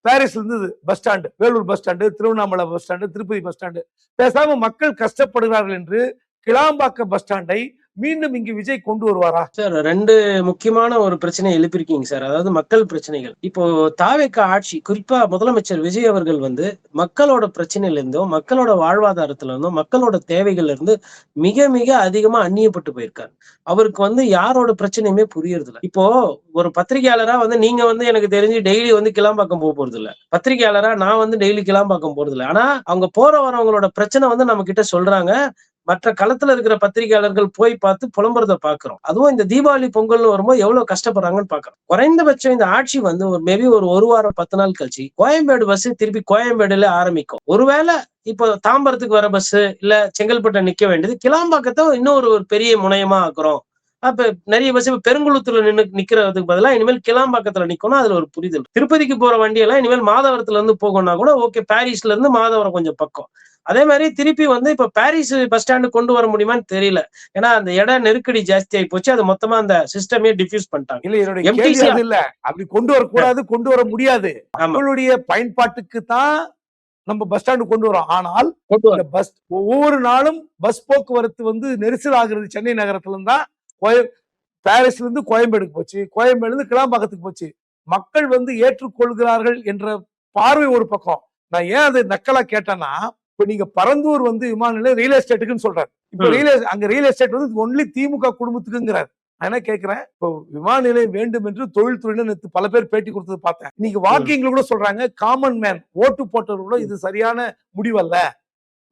பாரிஸ்ல இருந்தது bus stand, Vellore bus stand, Tiruvannamalai bus stand, Tirupati bus stand. பேசாம மக்கள் கஷ்டப்படுகிறார்கள் என்று கிளாம்பாக்கம் பஸ் ஸ்டாண்டை மீண்டும் இங்கு விஜய் கொண்டு வருவாரா? சார், 2 முக்கியமான ஒரு பிரச்சனையை எழுப்பியிருக்கீங்க சார். அதாவது மக்கள் பிரச்சனைகள். இப்போ தாவேக ஆட்சி, குறிப்பா முதலமைச்சர் விஜய் அவர்கள் வந்து மக்களோட பிரச்சனையில இருந்தோ, மக்களோட வாழ்வாதாரத்துல இருந்தோ, மக்களோட தேவைகள்ல இருந்து மிக மிக அதிகமா அந்நியப்பட்டு போயிருக்காரு. அவருக்கு வந்து யாரோட பிரச்சனையுமே புரியறது இல்லை. இப்போ ஒரு பத்திரிகையாளரா வந்து நீங்க வந்து எனக்கு தெரிஞ்சு டெய்லி வந்து கிளாம்பாக்கம் போறது இல்ல. பத்திரிகையாளரா நான் வந்து டெய்லி கிளாம்பாக்கம் போறது இல்லை. ஆனா அவங்க போற வரவங்களோட பிரச்சனை வந்து நம்ம கிட்ட சொல்றாங்க. மற்ற களத்துல இருக்கிற பத்திரிகையாளர்கள் போய் பார்த்து புலம்புறத பாக்குறோம். அதுவும் இந்த தீபாவளி, பொங்கல்னு வரும்போது எவ்வளவு கஷ்டப்படுறாங்கன்னு பாக்குறோம். குறைந்தபட்சம் இந்த ஆட்சி வந்து மேபி ஒரு வாரம் 10 நாள் கழிச்சு கோயம்பேடு பஸ் திருப்பி கோயம்பேடுல ஆரம்பிக்கும். ஒருவேளை இப்போ தாம்பரத்துக்கு வர பஸ் இல்ல செங்கல்பட்டு நிக்க வேண்டியது கிளாம்பாக்கத்தை இன்னொரு ஒரு பெரிய முனையமா ஆக்குறோம். அப்ப நிறைய பஸ் பெருங்குளத்துல நிக்கிறதுக்கு பதிலா இனிமேல் கிளாம்பாக்கத்துல நிக்கணும். அதுல ஒரு புரிதல். திருப்பதிக்கு போற வண்டியெல்லாம் இனிமேல் மாதவரத்துல இருந்து போகணும்னா கூட ஓகே, பாரிஸ்ல இருந்து மாதவரம் கொஞ்சம் பக்கம். அதே மாதிரி திருப்பி வந்து இப்ப பாரிஸ் பஸ் ஸ்டாண்டு கொண்டு வர முடியுமான்னு தெரியல. ஏன்னா அந்த இடம் நெருக்கடி ஜாஸ்தி ஆகி போச்சு. அது மொத்தமா அந்த சிஸ்டமே டிஃப்யூஸ் பண்ணிட்டாங்க. இல்ல, என்னுடைய கேள்வி அது இல்ல. அப்படி கொண்டு வரக்கூடாது, கொண்டு வர முடியாது. மக்களுடைய பயன்பாட்டுக்கு தான் நம்ம பஸ் ஸ்டாண்டு கொண்டு வரோம். ஆனால் இந்த பஸ் ஒவ்வொரு நாளும் பஸ் போக்குவரத்து வந்து நெரிசல் ஆகுறது. சென்னை நகரத்துல இருந்தா பாரிஸ்ல இருந்து கோயம்பேடுக்கு போச்சு, கோயம்பேடுல இருந்து கிளாம்பாக்கத்துக்கு போச்சு. மக்கள் வந்து ஏற்றுக்கொள்கிறார்கள் என்ற பார்வை ஒரு பக்கம். நான் ஏன் அது நக்கலா கேட்டேன்னா, இப்ப நீங்க பரந்தூர் வந்து விமான நிலையம் ரியல் எஸ்டேட்டுக்குன்னு சொல்றாரு. இப்ப அங்க ரியல் எஸ்டேட் வந்து ஒன்லி திமுக குடும்பத்துக்குங்கிறாரு. நான் என்ன கேட்கிறேன், இப்போ விமான நிலையம் வேண்டும் என்று தொழில்துறையினர் பல பேர் பேட்டி கொடுத்தது பார்த்தேன். இன்னைக்கு வாக்கிங்ல கூட சொல்றாங்க, காமன் மேன் ஓட்டு போட்டவர் கூட இது சரியான முடிவல்ல.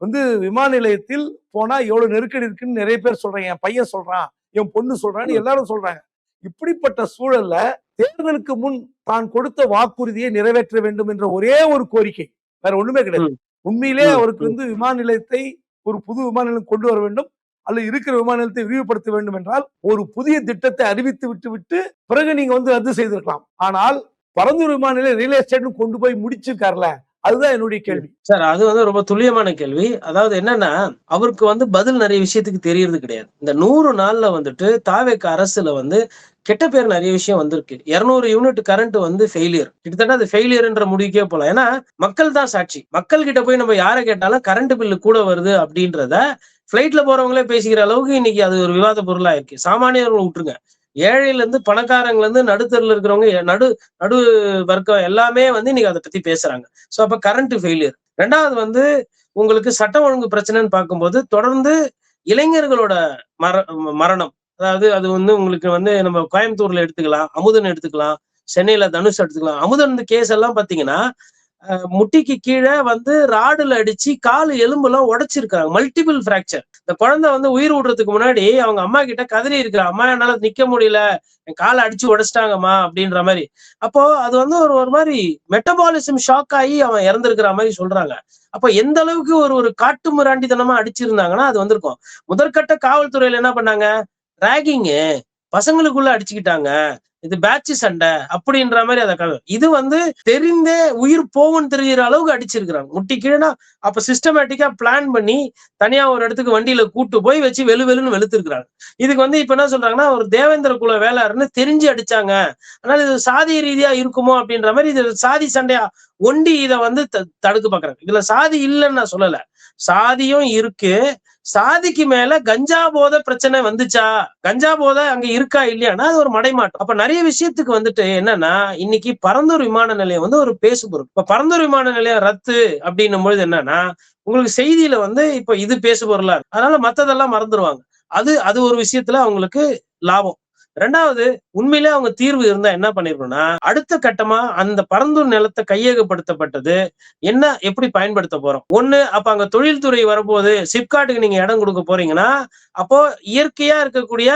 வந்து விமான நிலையத்தில் போனா எவ்வளவு நெருக்கடி இருக்குன்னு நிறைய பேர் சொல்றாங்க. என் பையன் சொல்றான், என் பொண்ணு சொல்றான்னு எல்லாரும் சொல்றாங்க. இப்படிப்பட்ட சூழல்ல தேர்தலுக்கு முன் தான் கொடுத்த வாக்குறுதியை நிறைவேற்ற வேண்டும் என்ற ஒரே ஒரு கோரிக்கை, வேற ஒண்ணுமே கிடையாது. உண்மையிலே அவருக்கு வந்து விமான நிலையத்தை ஒரு புது விமான நிலையம் கொண்டு வர வேண்டும், அல்லது இருக்கிற விமான நிலையத்தை விரிவுபடுத்த வேண்டும் என்றால் ஒரு புதிய திட்டத்தை அறிவித்து விட்டு பிறகு நீங்க வந்து ரத்து செய்திருக்கலாம். ஆனால் பரந்தூர் விமான நிலையம் ரியல் எஸ்டேட் கொண்டு போய் முடிச்சிருக்காருல, அதுதான் என்னுடைய கேள்வி. சார் அது வந்து ரொம்ப துல்லியமான கேள்வி. அதாவது என்னன்னா, அவருக்கு வந்து பதில் நிறைய விஷயத்துக்கு தெரியறது கிடையாது. இந்த 100 நாள்ல வந்துட்டு தாவேக அரசுல வந்து கெட்ட பேர் நிறைய விஷயம் வந்திருக்கு. 200 யூனிட் கரண்ட் வந்து ஃபெயிலியர். கிட்டத்தட்ட அது ஃபெயிலியர்ன்ற முடிவுக்கே போலாம். ஏன்னா, மக்கள் தான் சாட்சி. மக்கள் கிட்ட போய் நம்ம யார கேட்டாலும் கரண்ட் பில் கூட வருது அப்படின்றத ஃப்ளைட்ல போறவங்களே பேசிக்கிற அளவுக்கு இன்னைக்கு அது ஒரு விவாத பொருளா இருக்கு. சாமானியர்கள் விட்டுருங்க. ஏழையில இருந்து பணக்காரங்கள்ல இருந்து நடுத்தருல இருக்கிறவங்க நடு நடு வர்க்கம் எல்லாமே வந்து இன்னைக்கு அத பத்தி பேசுறாங்க. சோ அப்ப கரண்ட் ஃபெயிலியர். 2வது வந்து உங்களுக்கு சட்டம் ஒழுங்கு பிரச்சனைன்னு பார்க்கும்போது தொடர்ந்து இளைஞர்களோட மர மரணம். அதாவது அது வந்து உங்களுக்கு வந்து நம்ம கோயம்புத்தூர்ல எடுத்துக்கலாம், அமுதன் எடுத்துக்கலாம், சென்னையில தனுஷ் எடுத்துக்கலாம். அமுதன் கேஸ் எல்லாம் பாத்தீங்கன்னா முட்டிக்கு கீழே வந்து ராடுல அடிச்சு கால் எலும்பெல்லாம் உடைச்சிருக்காங்க. Multiple fracture. இந்த குழந்தை வந்து உயிர் விடுறதுக்கு முன்னாடி அவங்க அம்மா கிட்ட கதறி இருக்கா, அம்மா என்னால நிக்க முடியல, என் காலை அடிச்சு உடைச்சிட்டாங்கம்மா அப்படின்ற மாதிரி. அப்போ அது வந்து ஒரு ஒரு மாதிரி மெட்டபாலிசம் ஷாக் ஆகி அவன் இறந்திருக்கிற மாதிரி சொல்றாங்க. அப்ப எந்த அளவுக்கு ஒரு ஒரு காட்டு மிராண்டித்தனமா அடிச்சிருந்தாங்கன்னா அது வந்திருக்கும். முதற்கட்ட காவல்துறையில என்ன பண்ணாங்க, ராகிங்கு, பசங்களுக்குள்ள அடிச்சுக்கிட்டாங்க, இது பேட்ச் சண்டை அப்படின்ற மாதிரி அதை இது வந்து தெரிந்தே உயிர் போகும்னு தெரிகிற அளவுக்கு அடிச்சிருக்கிறாங்க. முட்டி கீழனா அப்ப சிஸ்டமேட்டிக்கா பிளான் பண்ணி தனியா ஒரு இடத்துக்கு வண்டியில கூட்டு போய் வச்சு வெளுன்னு வெளுத்திருக்கிறாங்க. இதுக்கு வந்து இப்ப என்ன சொல்றாங்கன்னா, ஒரு தேவேந்திர குல வேளாறுன்னு தெரிஞ்சு அடிச்சாங்க, அதனால இது சாதி ரீதியா இருக்குமோ அப்படின்ற மாதிரி இது சாதி சண்டையா ஒண்டி இதை வந்து தடுக்க பாக்குறாங்க. இதுல சாதி இல்லைன்னு நான் சொல்லல, சாதியும் இருக்கு. சாதிக்கு மேல கஞ்சா போதை பிரச்சனை வந்துச்சா, கஞ்சா போதை அங்க இருக்கா இல்லையானா அது ஒரு மடைமாட்டம். அப்ப நிறைய விஷயத்துக்கு வந்துட்டு என்னன்னா, இன்னைக்கு பரந்தூர் விமான நிலையம் வந்து ஒரு பேசுபொருள். இப்ப பரந்தூர் விமான நிலையம் ரத்து அப்படின்னும் பொழுது என்னன்னா, உங்களுக்கு செய்தியில வந்து இப்ப இது பேசுபொருளா இருக்கு, அதனால மத்ததெல்லாம் மறந்துடுவாங்க. அது அது ஒரு விஷயத்துல அவங்களுக்கு லாபம். 2வது, உண்மையிலே அவங்க தீர்வு இருந்தா என்ன பண்ணிருக்கணும்னா, அடுத்த கட்டமா அந்த பரந்தூர் நிலத்தை கையகப்படுத்தப்பட்டது என்ன எப்படி பயன்படுத்த போறோம். ஒண்ணு, அப்ப அங்க தொழில்துறை வரும்போது சிப்காட்டுக்கு நீங்க இடம் கொடுக்க போறீங்கன்னா, அப்போ இயற்கையா இருக்கக்கூடிய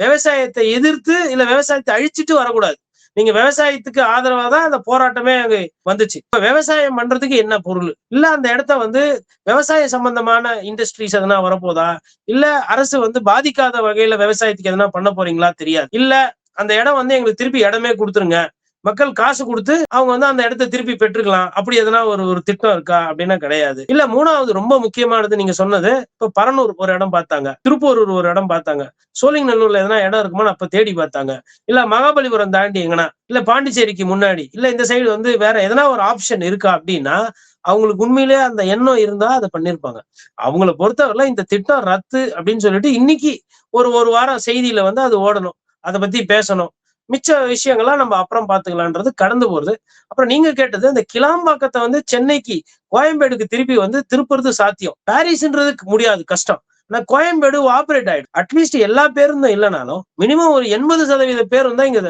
விவசாயத்தை எதிர்த்து இல்ல விவசாயத்தை அழிச்சிட்டு வரக்கூடாது. நீங்க விவசாயத்துக்கு ஆதரவா தான் அந்த போராட்டமே அங்க வந்துச்சு. இப்ப விவசாயம் பண்றதுக்கு என்ன பொருள் இல்ல, அந்த இடத்த வந்து விவசாய சம்பந்தமான இண்டஸ்ட்ரீஸ் எதனா வரப்போதா, இல்ல அரசு வந்து பாதிக்காத வகையில விவசாயத்துக்கு எதனா பண்ண போறீங்களா தெரியாது. இல்ல அந்த இடம் வந்து எங்களுக்கு திருப்பி இடமே கொடுத்துருங்க, மக்கள் காசு கொடுத்து அவங்க வந்து அந்த இடத்தை திருப்பி பெற்றுக்கலாம், அப்படி எதனா ஒரு ஒரு திட்டம் இருக்கா அப்படின்னா கிடையாது. இல்ல 3வது ரொம்ப முக்கியமானது நீங்க சொன்னது, இப்ப பரனூர் ஒரு இடம் பார்த்தாங்க, திருப்பூரூர் ஒரு இடம் பார்த்தாங்க, சோழிங்கநல்லூர்ல எதனா இடம் இருக்குமான்னு அப்ப தேடி பார்த்தாங்க, இல்ல மகாபலிபுரம் தாண்டி எங்கன்னா, இல்ல பாண்டிச்சேரிக்கு முன்னாடி, இல்ல இந்த சைடு வந்து வேற எதனா ஒரு ஆப்ஷன் இருக்கா அப்படின்னா அவங்களுக்கு உண்மையிலேயே அந்த எண்ணம் இருந்தா அதை பண்ணிருப்பாங்க. அவங்களை பொறுத்தவரை இந்த திட்டம் ரத்து அப்படின்னு சொல்லிட்டு இன்னைக்கு ஒரு ஒரு வாரம் செய்தியில வந்து அது ஓடணும், அதை பத்தி பேசணும், மிச்ச விஷயங்கள்லாம் நம்ம அப்புறம் பாத்துக்கலான்றது கடந்து போறது. அப்புறம் நீங்க கேட்டது அந்த கிளாம்பாக்கத்தை வந்து சென்னைக்கு கோயம்பேடுக்கு திருப்பி வந்து திருப்புறது சாத்தியம், பாரிஸ்ன்றதுக்கு முடியாது, கஷ்டம். ஆனா கோயம்பேடு ஆபரேட் ஆயிடும். அட்லீஸ்ட் எல்லா பேருந்தும் இல்லைனாலும் மினிமம் ஒரு 80% பேருந்து தான் இங்க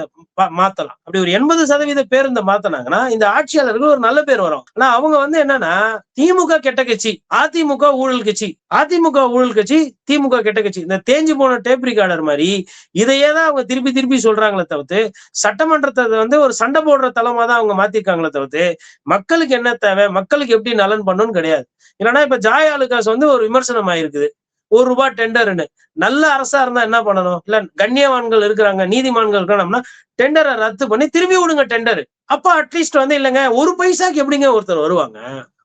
மாத்தலாம். அப்படி ஒரு 80% பேருந்தை மாத்தினாங்கன்னா இந்த ஆட்சியாளருக்கு ஒரு நல்ல பேர் வரும். ஆனா அவங்க வந்து என்னன்னா, திமுக கெட்ட கட்சி, அதிமுக ஊழல் கட்சி, அதிமுக ஊழல் கட்சி, திமுக கெட்ட கட்சி, இந்த தேஞ்சு போன டேப் ரிகார்டர் மாதிரி இதையே தான் அவங்க திருப்பி திருப்பி சொல்றாங்களே தவிர்த்து, சட்டமன்றத்தை வந்து ஒரு சண்டை போடுற தளமா தான் அவங்க மாத்திருக்காங்களே தவிர்த்து மக்களுக்கு என்ன தேவை, மக்களுக்கு எப்படி நலன் பண்ணணும்னு கிடையாது. இல்லைன்னா இப்ப ஜாய் ஆலுகாஸ் வந்து ஒரு விமர்சனம் ஆயிருக்குது, ₹1 டெண்டர்னு. நல்ல அரசா இருந்தா என்ன பண்ணணும், இல்ல கண்ணியவான்கள் இருக்கிறாங்க, நீதிமான்கள் இருக்கிறோம்னா டெண்டரை ரத்து பண்ணி திரும்பி விடுங்க டெண்டர். அப்ப அட்லீஸ்ட் வந்து இல்லைங்க, ஒரு பைசாக்கு எப்படிங்க ஒருத்தர் வருவாங்க,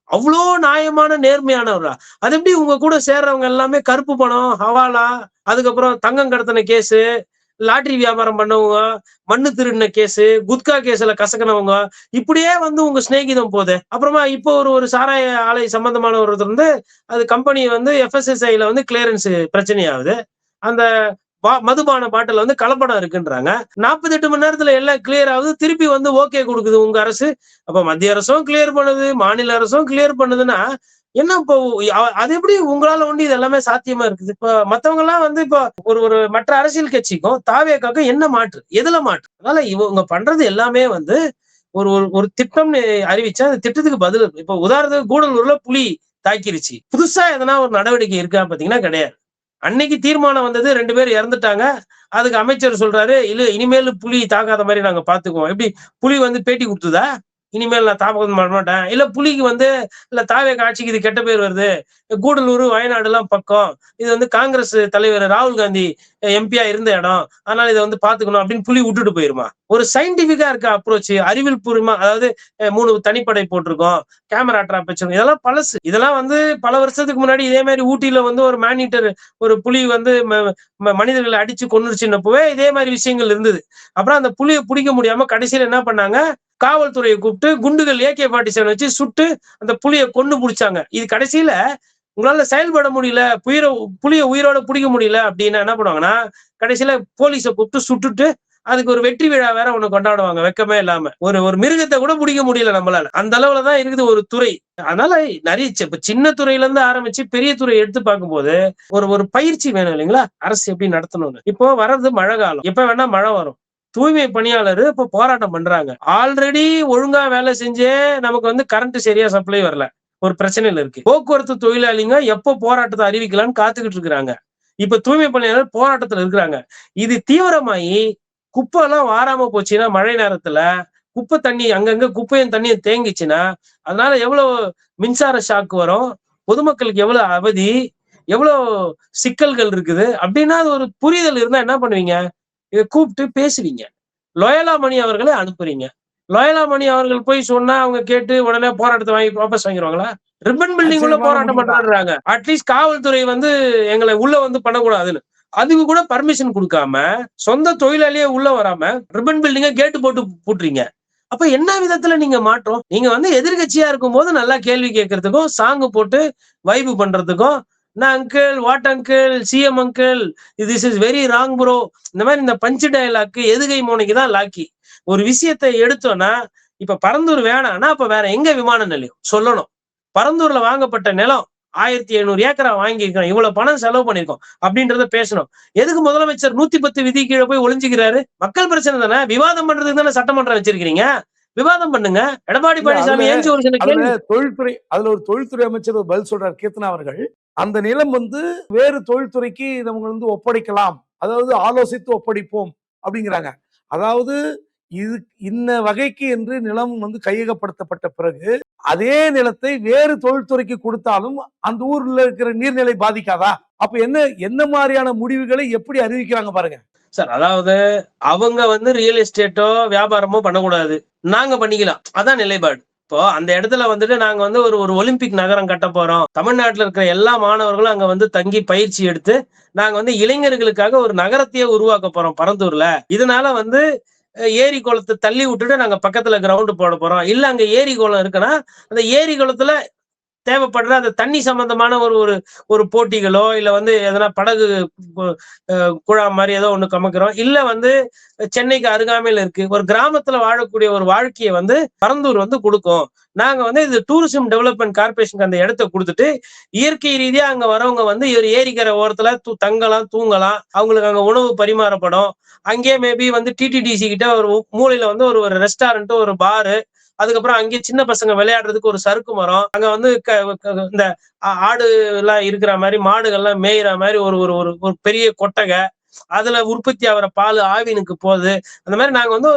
அவ்வளோ நியாயமான நேர்மையானவரா? அது எப்படி உங்க கூட சேர்றவங்க எல்லாமே கருப்பு பணம், ஹவாலா, அதுக்கப்புறம் தங்கம் கடத்தின கேஸு, லாட்டரி வியாபாரம் பண்ணவங்க, மண்ணு திருடின கேஸு, குட்கா கேஸ்ல கசக்கினவங்க, இப்படியே வந்து உங்க சிநேகிதம் போகுது. அப்புறமா இப்போ ஒரு ஒரு சாராய ஆலை சம்பந்தமான ஒருத்தர் வந்து அது கம்பெனி வந்து FSSAIல வந்து கிளியரன்ஸ் பிரச்சனை ஆகுது, அந்த மதுபான பாட்டில் வந்து கலப்படம் இருக்குன்றாங்க. 48 மணி நேரத்துல எல்லாம் கிளியர் ஆகுது, திருப்பி வந்து ஓகே கொடுக்குது உங்க அரசு. அப்ப மத்திய அரசும் கிளியர் பண்ணுது, மாநில அரசும் கிளியர் பண்ணுதுன்னா என்ன இப்போ அது எப்படி உங்களால ஒண்டி இது எல்லாமே சாத்தியமா இருக்குது? இப்ப மத்தவங்க எல்லாம் வந்து இப்ப ஒரு ஒரு மற்ற அரசியல் கட்சிக்கும் தாவேக்காக்கும் என்ன மாற்று, எதுல மாற்று? அதனால இவங்க பண்றது எல்லாமே வந்து ஒரு ஒரு திட்டம்னு அறிவிச்சா அந்த திட்டத்துக்கு பதில். இப்ப உதாரணத்துக்கு கூடலூர்ல புலி தாக்கிருச்சு, புதுசா எதனா ஒரு நடவடிக்கை இருக்கா பாத்தீங்கன்னா கிடையாது. அன்னைக்கு தீர்மானம் வந்தது, 2 பேர் இறந்துட்டாங்க, அதுக்கு அமைச்சர் சொல்றாரு இல்ல இனிமேல் புலி தாக்காத மாதிரி நாங்க பாத்துக்குவோம். எப்படி புலி வந்து பேட்டி கொடுத்ததா? இனிமேல் நான் தாமதம் பண்ண மாட்டேன். இல்ல புலிக்கு வந்து இல்ல தாவேக ஆட்சிக்கு இது கெட்ட பேர் வருது, கூடலூர் வயநாடு எல்லாம் பக்கம், இது வந்து காங்கிரஸ் தலைவர் ராகுல் காந்தி எம்பியா இருந்த இடம், அதனால இதை வந்து பாத்துக்கணும் அப்படின்னு புலி விட்டுட்டு போயிருமா? ஒரு சயின்டிபிக்கா இருக்க அப்ரோச், அறிவியல் பூர்வமா, அதாவது 3 தனிப்படை போட்டிருக்கோம், கேமரா டிராப் வச்சிருக்கோம், இதெல்லாம் பழசு. இதெல்லாம் வந்து பல வருஷத்துக்கு முன்னாடி இதே மாதிரி ஊட்டியில வந்து ஒரு மேனிட்டர், ஒரு புலி வந்து மனிதர்களை அடிச்சு கொன்னுருச்சுன்னப்பவே இதே மாதிரி விஷயங்கள் இருந்தது. அப்புறம் அந்த புலியை பிடிக்க முடியாம கடைசியில என்ன பண்ணாங்க, காவல்துறையை கூப்பிட்டு குண்டுகள் AK-47 வச்சு சுட்டு அந்த புலியை கொண்டு பிடிச்சாங்க. இது கடைசியில உங்களால செயல்பட முடியல, புலிய உயிரோட பிடிக்க முடியல அப்படின்னா என்ன பண்ணுவாங்கன்னா, கடைசியில போலீஸை கூப்பிட்டு சுட்டுட்டு அதுக்கு ஒரு வெற்றி விழா வேற ஒண்ணு கொண்டாடுவாங்க, வெக்கமே இல்லாம. ஒரு மிருகத்தை கூட பிடிக்க முடியல நம்மளால. அந்த அளவுலதான் இருக்குது ஒரு துறை. அதனால நிறைய இப்ப சின்ன துறையில இருந்து ஆரம்பிச்சு பெரிய துறை எடுத்து பார்க்கும்போது ஒரு பயிற்சி வேணும் இல்லைங்களா, அரசு எப்படி நடத்தணும்னு. இப்போ வர்றது மழை காலம், எப்ப வேணா மழை வரும். தூய்மை பணியாளர் இப்ப போராட்டம் பண்றாங்க. ஆல்ரெடி ஒழுங்கா வேலை செஞ்சே நமக்கு வந்து கரண்ட் சரியா சப்ளை வரல, ஒரு பிரச்சனையில இருக்கு. போக்குவரத்து தொழிலாளிங்க எப்போ போராட்டத்தை அறிவிக்கலாம்னு காத்துக்கிட்டு இருக்காங்க. இப்ப தூய்மை பணியாளர் போராட்டத்துல இருக்கிறாங்க. இது தீவிரமாயி குப்பை எல்லாம் வாராம போச்சுன்னா, மழை நேரத்துல குப்பை தண்ணி அங்கங்க குப்பையும் தண்ணியும் தேங்கிச்சுன்னா, அதனால எவ்வளவு மின்சார ஷாக் வரும், பொதுமக்களுக்கு எவ்வளவு அவதி, எவ்வளவு சிக்கல்கள் இருக்குது அப்படின்னா அது ஒரு புரிதல் இருந்தா என்ன பண்ணுவீங்க, இதை கூப்பிட்டு பேசுவீங்க. லோயலா மணி அவர்களை அனுப்புறீங்க. லோயலா மணி அவர்கள் போய் சொன்னா அவங்க கேட்டு உடனே போராட்டத்தை வாபஸ் வாங்கிடுவாங்களா? ரிப்பன் பில்டிங் உள்ள நிச்சயமான போராட்டம் முடிவுதான். பண்றாங்க. அட்லீஸ்ட் காவல்துறை வந்து எங்களை உள்ள வந்து பண்ணக்கூடாதுன்னு அதுக்கு கூட பர்மிஷன் கொடுக்காம, சொந்த தொழிலாளியே உள்ள வராம ரிப்பன் பில்டிங்க கேட்டு போட்டு பூட்டுறீங்க. அப்ப என்ன விதத்துல நீங்க மாற்றம்? நீங்க வந்து எதிர்கட்சியா இருக்கும் போது நல்லா கேள்வி கேட்கறதுக்கும், சாங் போட்டு வைப் பண்றதுக்கும், நான் uncle, what uncle, CM uncle, this is very wrong bro, இந்த மாதிரி இந்த பஞ்சு டயலாக்கு எதுகை மோனைக்கு தான் லாக்கி. ஒரு விஷயத்தை எடுத்தோம்னா, இப்ப பரந்தூர் வேணாம்னா அப்ப வேற எங்க விமான நிலையம் சொல்லணும். பரந்தூர்ல வாங்கப்பட்ட நிலம் 1700 ஏக்கரா வாங்கியிருக்கோம், இவ்வளவு பணம் செலவு பண்ணிருக்கோம் அப்படின்றத பேசணும். எதுக்கு முதலமைச்சர் 110 விதி கீழே போய் ஒளிஞ்சுக்கிறாரு? மக்கள் பிரச்சனை தானே, விவாதம் பண்றதுக்கு தானே சட்டமன்றம் வச்சிருக்கீங்க, விவாதம் பண்ணுங்க. எடப்பாடி பழனிசாமி ஏஞ்சி ஒரு சில கேள்வி. அதுல ஒரு தொழில்துறை அமைச்சர் ஒரு பதில் சொல்றார், கீர்த்தனா அவர்கள். அந்த நிலம் வந்து வேறு தொழில்துறைக்கு நம்ம வந்து ஒப்படைக்கலாம், அதாவது ஆலோசித்து ஒப்படைப்போம் அப்படிங்கிறாங்க. அதாவது இது இன்ன வகைக்கு என்று நிலம் வந்து கையகப்படுத்தப்பட்ட பிறகு அதே நிலத்தை வேறு தொழில்துறைக்கு கொடுத்தாலும் அந்த ஊர்ல இருக்கிற நீர்நிலை பாதிக்காதா? அப்ப என்ன மாதிரியான முடிவுகளை எப்படி அறிவிக்கிறாங்க பாருங்க சார். அதாவது அவங்க வந்து ரியல் எஸ்டேட்டோ வியாபாரமோ பண்ணக்கூடாது, நாங்க பண்ணிக்கலாம், அதான் நிலைப்பாடு. இப்போ அந்த இடத்துல வந்துட்டு நாங்க வந்து ஒரு ஒலிம்பிக் நகரம் கட்ட போறோம், தமிழ்நாட்டுல இருக்கிற எல்லா மாணவர்களும் அங்க வந்து தங்கி பயிற்சி எடுத்து நாங்க வந்து இளைஞர்களுக்காக ஒரு நகரத்தையே உருவாக்க போறோம் பரந்தூர்ல. இதனால வந்து ஏரி குளத்தை தள்ளி விட்டுட்டு நாங்க பக்கத்துல கிரவுண்ட் போட போறோம். இல்ல அங்க ஏரி குளம் இருக்குன்னா அந்த ஏரி குளத்துல தேவைப்படுற அந்த தண்ணி சம்பந்தமான ஒரு போட்டிகளோ, இல்ல வந்து எதனா படகு குழா மாதிரி ஏதோ ஒண்ணு கமக்கிறோம். இல்ல வந்து சென்னைக்கு அருகாமையில் இருக்கு ஒரு கிராமத்துல வாழக்கூடிய ஒரு வாழ்க்கையை வந்து பரந்தூர் வந்து கொடுக்கும். நாங்க வந்து இது டூரிசம் டெவலப்மெண்ட் கார்பரேஷனுக்கு அந்த இடத்த கொடுத்துட்டு இயற்கை ரீதியா அங்க வரவங்க வந்து ஒரு ஏரிக்கரை ஓரத்துல தங்கலாம், தூங்கலாம், அவங்களுக்கு அங்க உணவு பரிமாறப்படும். அங்கேயே மேபி வந்து டிடிடிசி கிட்ட ஒரு மூலையில வந்து ஒரு ரெஸ்டாரண்ட், ஒரு பாரு, அதுக்கப்புறம் அங்கே சின்ன பசங்க விளையாடுறதுக்கு ஒரு சறுக்கு மரம், அங்க வந்து இந்த ஆடு எல்லாம் இருக்கிற மாதிரி, மாடுகள்லாம் மேயிற மாதிரி ஒரு பெரிய கொட்டகை, அதுல உற்பத்தி ஆகிற பால் ஆவினுக்கு போகுது. அந்த மாதிரி நாங்க வந்து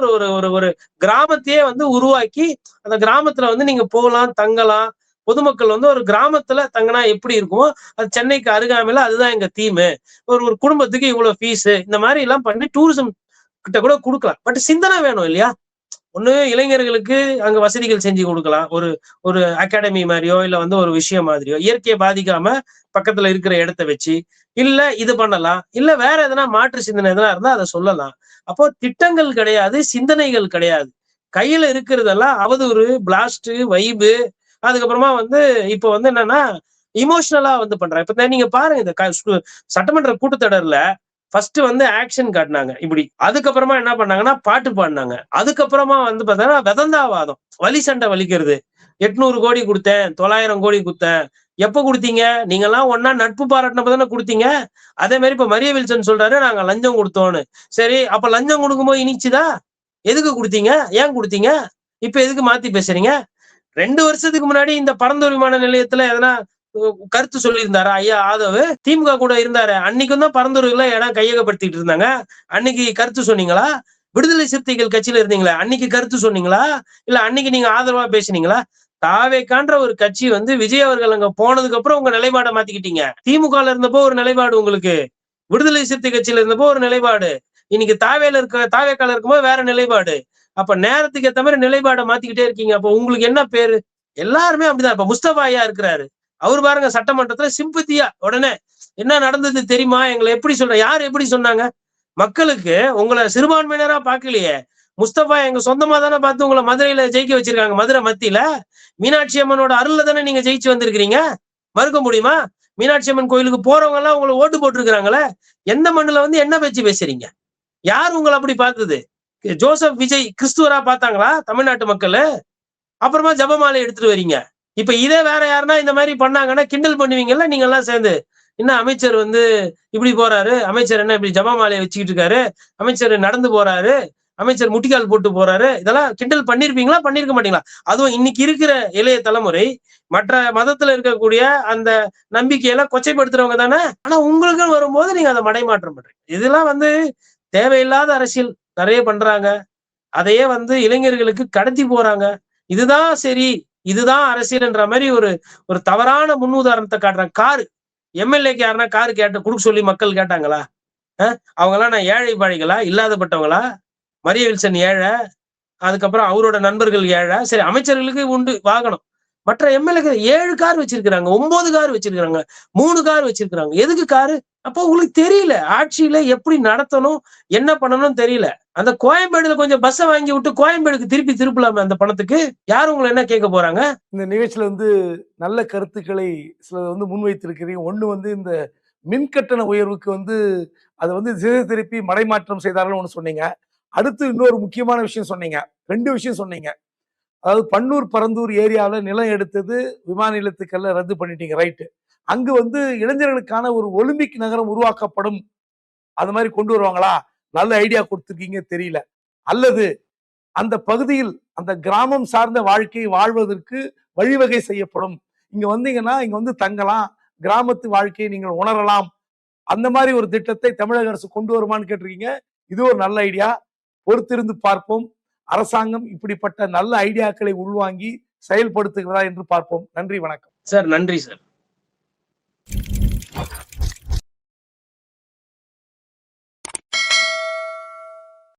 ஒரு கிராமத்தையே வந்து உருவாக்கி அந்த கிராமத்துல வந்து நீங்க போகலாம், தங்கலாம். பொதுமக்கள் வந்து ஒரு கிராமத்துல தங்கினா எப்படி இருக்குமோ அது சென்னைக்கு அருகாமையில, அதுதான் எங்க தீமு. ஒரு குடும்பத்துக்கு இவ்வளவு ஃபீஸ், இந்த மாதிரி எல்லாம் பண்ணி டூரிசம் கிட்ட கூட கொடுக்கலாம். பட் சிந்தனை வேணும் இல்லையா? ஒண்ணு இளைஞர்களுக்கு அங்க வசதிகள் செஞ்சு கொடுக்கலாம், ஒரு அகாடமி மாதிரியோ, இல்ல வந்து ஒரு விஷயம் மாதிரியோ இயற்கையை பாதிக்காம பக்கத்துல இருக்கிற இடத்த வச்சு, இல்ல இது பண்ணலாம், இல்ல வேற எதனா மாற்று சிந்தனை எதனா இருந்தா அதை சொல்லலாம். அப்போ திட்டங்கள் கிடையாது, சிந்தனைகள் கிடையாது, கையில இருக்கிறதெல்லாம் அவதூறு, பிளாஸ்ட், வைபு. அதுக்கப்புறமா வந்து இப்போ வந்து என்னன்னா இமோஷனலா வந்து பண்றாங்க. இப்ப நீங்க பாருங்க, இந்த சட்டமன்ற கூட்டத்தொடர்ல ஃபர்ஸ்ட் வந்து ஆக்ஷன் காட்டினாங்க இப்படி, அதுக்கப்புறமா என்ன பண்ணாங்கன்னா பாட்டு பாடினாங்க, அதுக்கப்புறமா வந்து பார்த்தீங்கன்னா வெதந்தாவாதம், வலி சண்டை வலிக்கிறது. 800 கோடி கொடுத்தேன், 900 கோடி கொடுத்தேன், எப்ப கொடுத்தீங்க? நீங்க எல்லாம் ஒன்னா நட்பு பாராட்டினப்ப தானே கொடுத்தீங்க. அதே மாதிரி இப்ப மரிய வில்சன் சொல்றாரு நாங்க லஞ்சம் கொடுத்தோம்னு. சரி, அப்ப லஞ்சம் கொடுக்கும்போது இனிச்சுதா? எதுக்கு கொடுத்தீங்க? ஏன் கொடுத்தீங்க? இப்ப எதுக்கு மாத்தி பேசுறீங்க? 2 வருஷத்துக்கு முன்னாடி இந்த பரந்தூர் விமான நிலையத்துல எதனா கருத்து சொல்லியிருந்தாரா ஐயா ஆதவ்? திமுக கூட இருந்தாரு, அன்னைக்கும் தான் பரந்தூர்ல இடம் கையகப்படுத்திட்டு இருந்தாங்க, அன்னைக்கு கருத்து சொன்னீங்களா? விடுதலை சிறுத்தைகள் கட்சியில இருந்தீங்களா? அன்னைக்கு கருத்து சொன்னீங்களா? இல்ல அன்னைக்கு நீங்க ஆதரவா பேசுனீங்களா? தாவேக்கான்ற ஒரு கட்சி வந்து விஜய் அவர்கள் அங்க போனதுக்கு அப்புறம் உங்க நிலைப்பாட மாத்திக்கிட்டீங்க. திமுகல இருந்தப்போ ஒரு நிலைப்பாடு உங்களுக்கு. விடுதலை சிறுத்தை கட்சியில இருந்தப்போ ஒரு நிலைப்பாடு. இன்னைக்கு தாவேக்கால இருக்கும்போது வேற நிலைப்பாடு. அப்ப நேரத்துக்கு ஏத்த மாதிரி நிலைப்பாட மாத்திக்கிட்டே இருக்கீங்க. அப்ப உங்களுக்கு என்ன பேரு? எல்லாருமே அப்படிதான். இப்ப முஸ்தபா ஐயா இருக்கிறாரு. அவரு பாருங்க சட்டமன்றத்துல சிம்பத்தியா உடனே என்ன நடந்தது தெரியுமா? எங்கள எப்படி யார் எப்படி சொன்னாங்க? மக்களுக்கு உங்கள சிறுபான்மையினரா பார்க்கலையே. முஸ்தபா எங்க சொந்தமா தானே பார்த்து உங்கள மதுரையில ஜெயிக்க வச்சிருக்காங்க. மதுரை மத்தியில. மீனாட்சி அம்மனோட அருள்ல தானே நீங்க ஜெயிச்சு வந்திருக்கிறீங்க. மறுக்க முடியுமா? மீனாட்சி அம்மன் கோயிலுக்கு போறவங்க எல்லாம் உங்களை ஓட்டு போட்டிருக்கிறாங்களே. எந்த மண்ணுல வந்து என்ன பேச்சு பேசுறீங்க? யார் உங்களை அப்படி பார்த்தது? ஜோசப் விஜய் கிறிஸ்துவரா பார்த்தாங்களா தமிழ்நாட்டு மக்கள்? அப்புறமா ஜெபமாலை எடுத்துட்டு வரீங்க. இப்ப இதே வேற யாருன்னா இந்த மாதிரி பண்ணாங்கன்னா கிண்டல் பண்ணுவீங்கல்ல நீங்க எல்லாம் சேர்ந்து. என்ன அமைச்சர் வந்து இப்படி போறாரு, அமைச்சர் என்ன இப்படி ஜெபமாலையை வச்சுக்கிட்டு இருக்காரு, அமைச்சர் நடந்து போறாரு, அமைச்சர் முட்டிக்கால் போட்டு போறாரு, இதெல்லாம் கிண்டல் பண்ணிருப்பீங்களா பண்ணிருக்க மாட்டீங்களா? அதுவும் இன்னைக்கு இருக்கிற இளைய தலைமுறை மற்ற மதத்துல இருக்கக்கூடிய அந்த நம்பிக்கையெல்லாம் கொச்சைப்படுத்துறவங்க தானே. ஆனா உங்களுக்கு வரும்போது நீங்க அதை மடைமாற்றம் பண்றீங்க. இதெல்லாம் வந்து தேவையில்லாத அரசியல் நிறைய பண்றாங்க. அதையே வந்து இளைஞர்களுக்கு கடத்தி போறாங்க. இதுதான் சரி, இதுதான் அரசியல்ன்ற மாதிரி ஒரு ஒரு தவறான முன்னுதாரணத்தை காட்டுறாங்க. காரு எம்எல்ஏக்கு யாருன்னா காரு குடுக்க சொல்லி மக்கள் கேட்டாங்களா? அவங்க எல்லாம் நான் ஏழை பாழிகளா, இல்லாதப்பட்டவங்களா? மரிய வில்சன் ஏழை, அதுக்கப்புறம் அவரோட நண்பர்கள் ஏழை. சரி அமைச்சர்களுக்கு உண்டு வாகனம். மற்ற எம்எல்ஏ 7 கார் வச்சிருக்கிறாங்க, 9 கார் வச்சிருக்கிறாங்க, 3 கார் வச்சிருக்கிறாங்க. எதுக்கு காரு? அப்போ உங்களுக்கு தெரியல ஆட்சியில எப்படி நடத்தணும், என்ன பண்ணணும்னு தெரியல. அந்த கோயம்பேடுல கொஞ்சம் பஸ்ஸை வாங்கி விட்டு கோயம்பேடுக்கு திருப்பலாமே அந்த பணத்துக்கு. யாரும் உங்களை என்ன கேட்க போறாங்க? இந்த நிகழ்ச்சியில வந்து நல்ல கருத்துக்களை சில வந்து முன்வைத்திருக்கிறீங்க. ஒண்ணு வந்து இந்த மின் கட்டண உயர்வுக்கு வந்து அதை வந்து திசை திருப்பி மடைமாற்றம் செய்தார்கள் ஒண்ணு சொன்னீங்க. அடுத்து இன்னொரு முக்கியமான விஷயம் சொன்னீங்க. 2 விஷயம் சொன்னீங்க. அதாவது பன்னூர் பரந்தூர் ஏரியாவில் நிலம் எடுத்தது விமான நிலையத்துக்கெல்லாம் ரத்து பண்ணிட்டீங்க, ரைட்டு. அங்கு வந்து இளைஞர்களுக்கான ஒரு ஒலிம்பிக் நகரம் உருவாக்கப்படும், அது மாதிரி கொண்டு வருவாங்களா? நல்ல ஐடியா கொடுத்துருக்கீங்க தெரியல. அல்லது அந்த பகுதியில் அந்த கிராமம் சார்ந்த வாழ்க்கை வாழ்வதற்கு வழிவகை செய்யப்படும், இங்க வந்தீங்கன்னா இங்க வந்து தங்கலாம், கிராமத்து வாழ்க்கையை நீங்கள் உணரலாம், அந்த மாதிரி ஒரு திட்டத்தை தமிழக அரசு கொண்டு வருமான்னு கேட்டிருக்கீங்க. இது ஒரு நல்ல ஐடியா. பொறுத்திருந்து பார்ப்போம். அரசாங்கம் இப்படிப்பட்ட நல்ல ஐடியாக்களை உள்வாங்கி செயல்படுத்துகிறதா என்று பார்ப்போம். நன்றி, வணக்கம். சார் நன்றி சார்.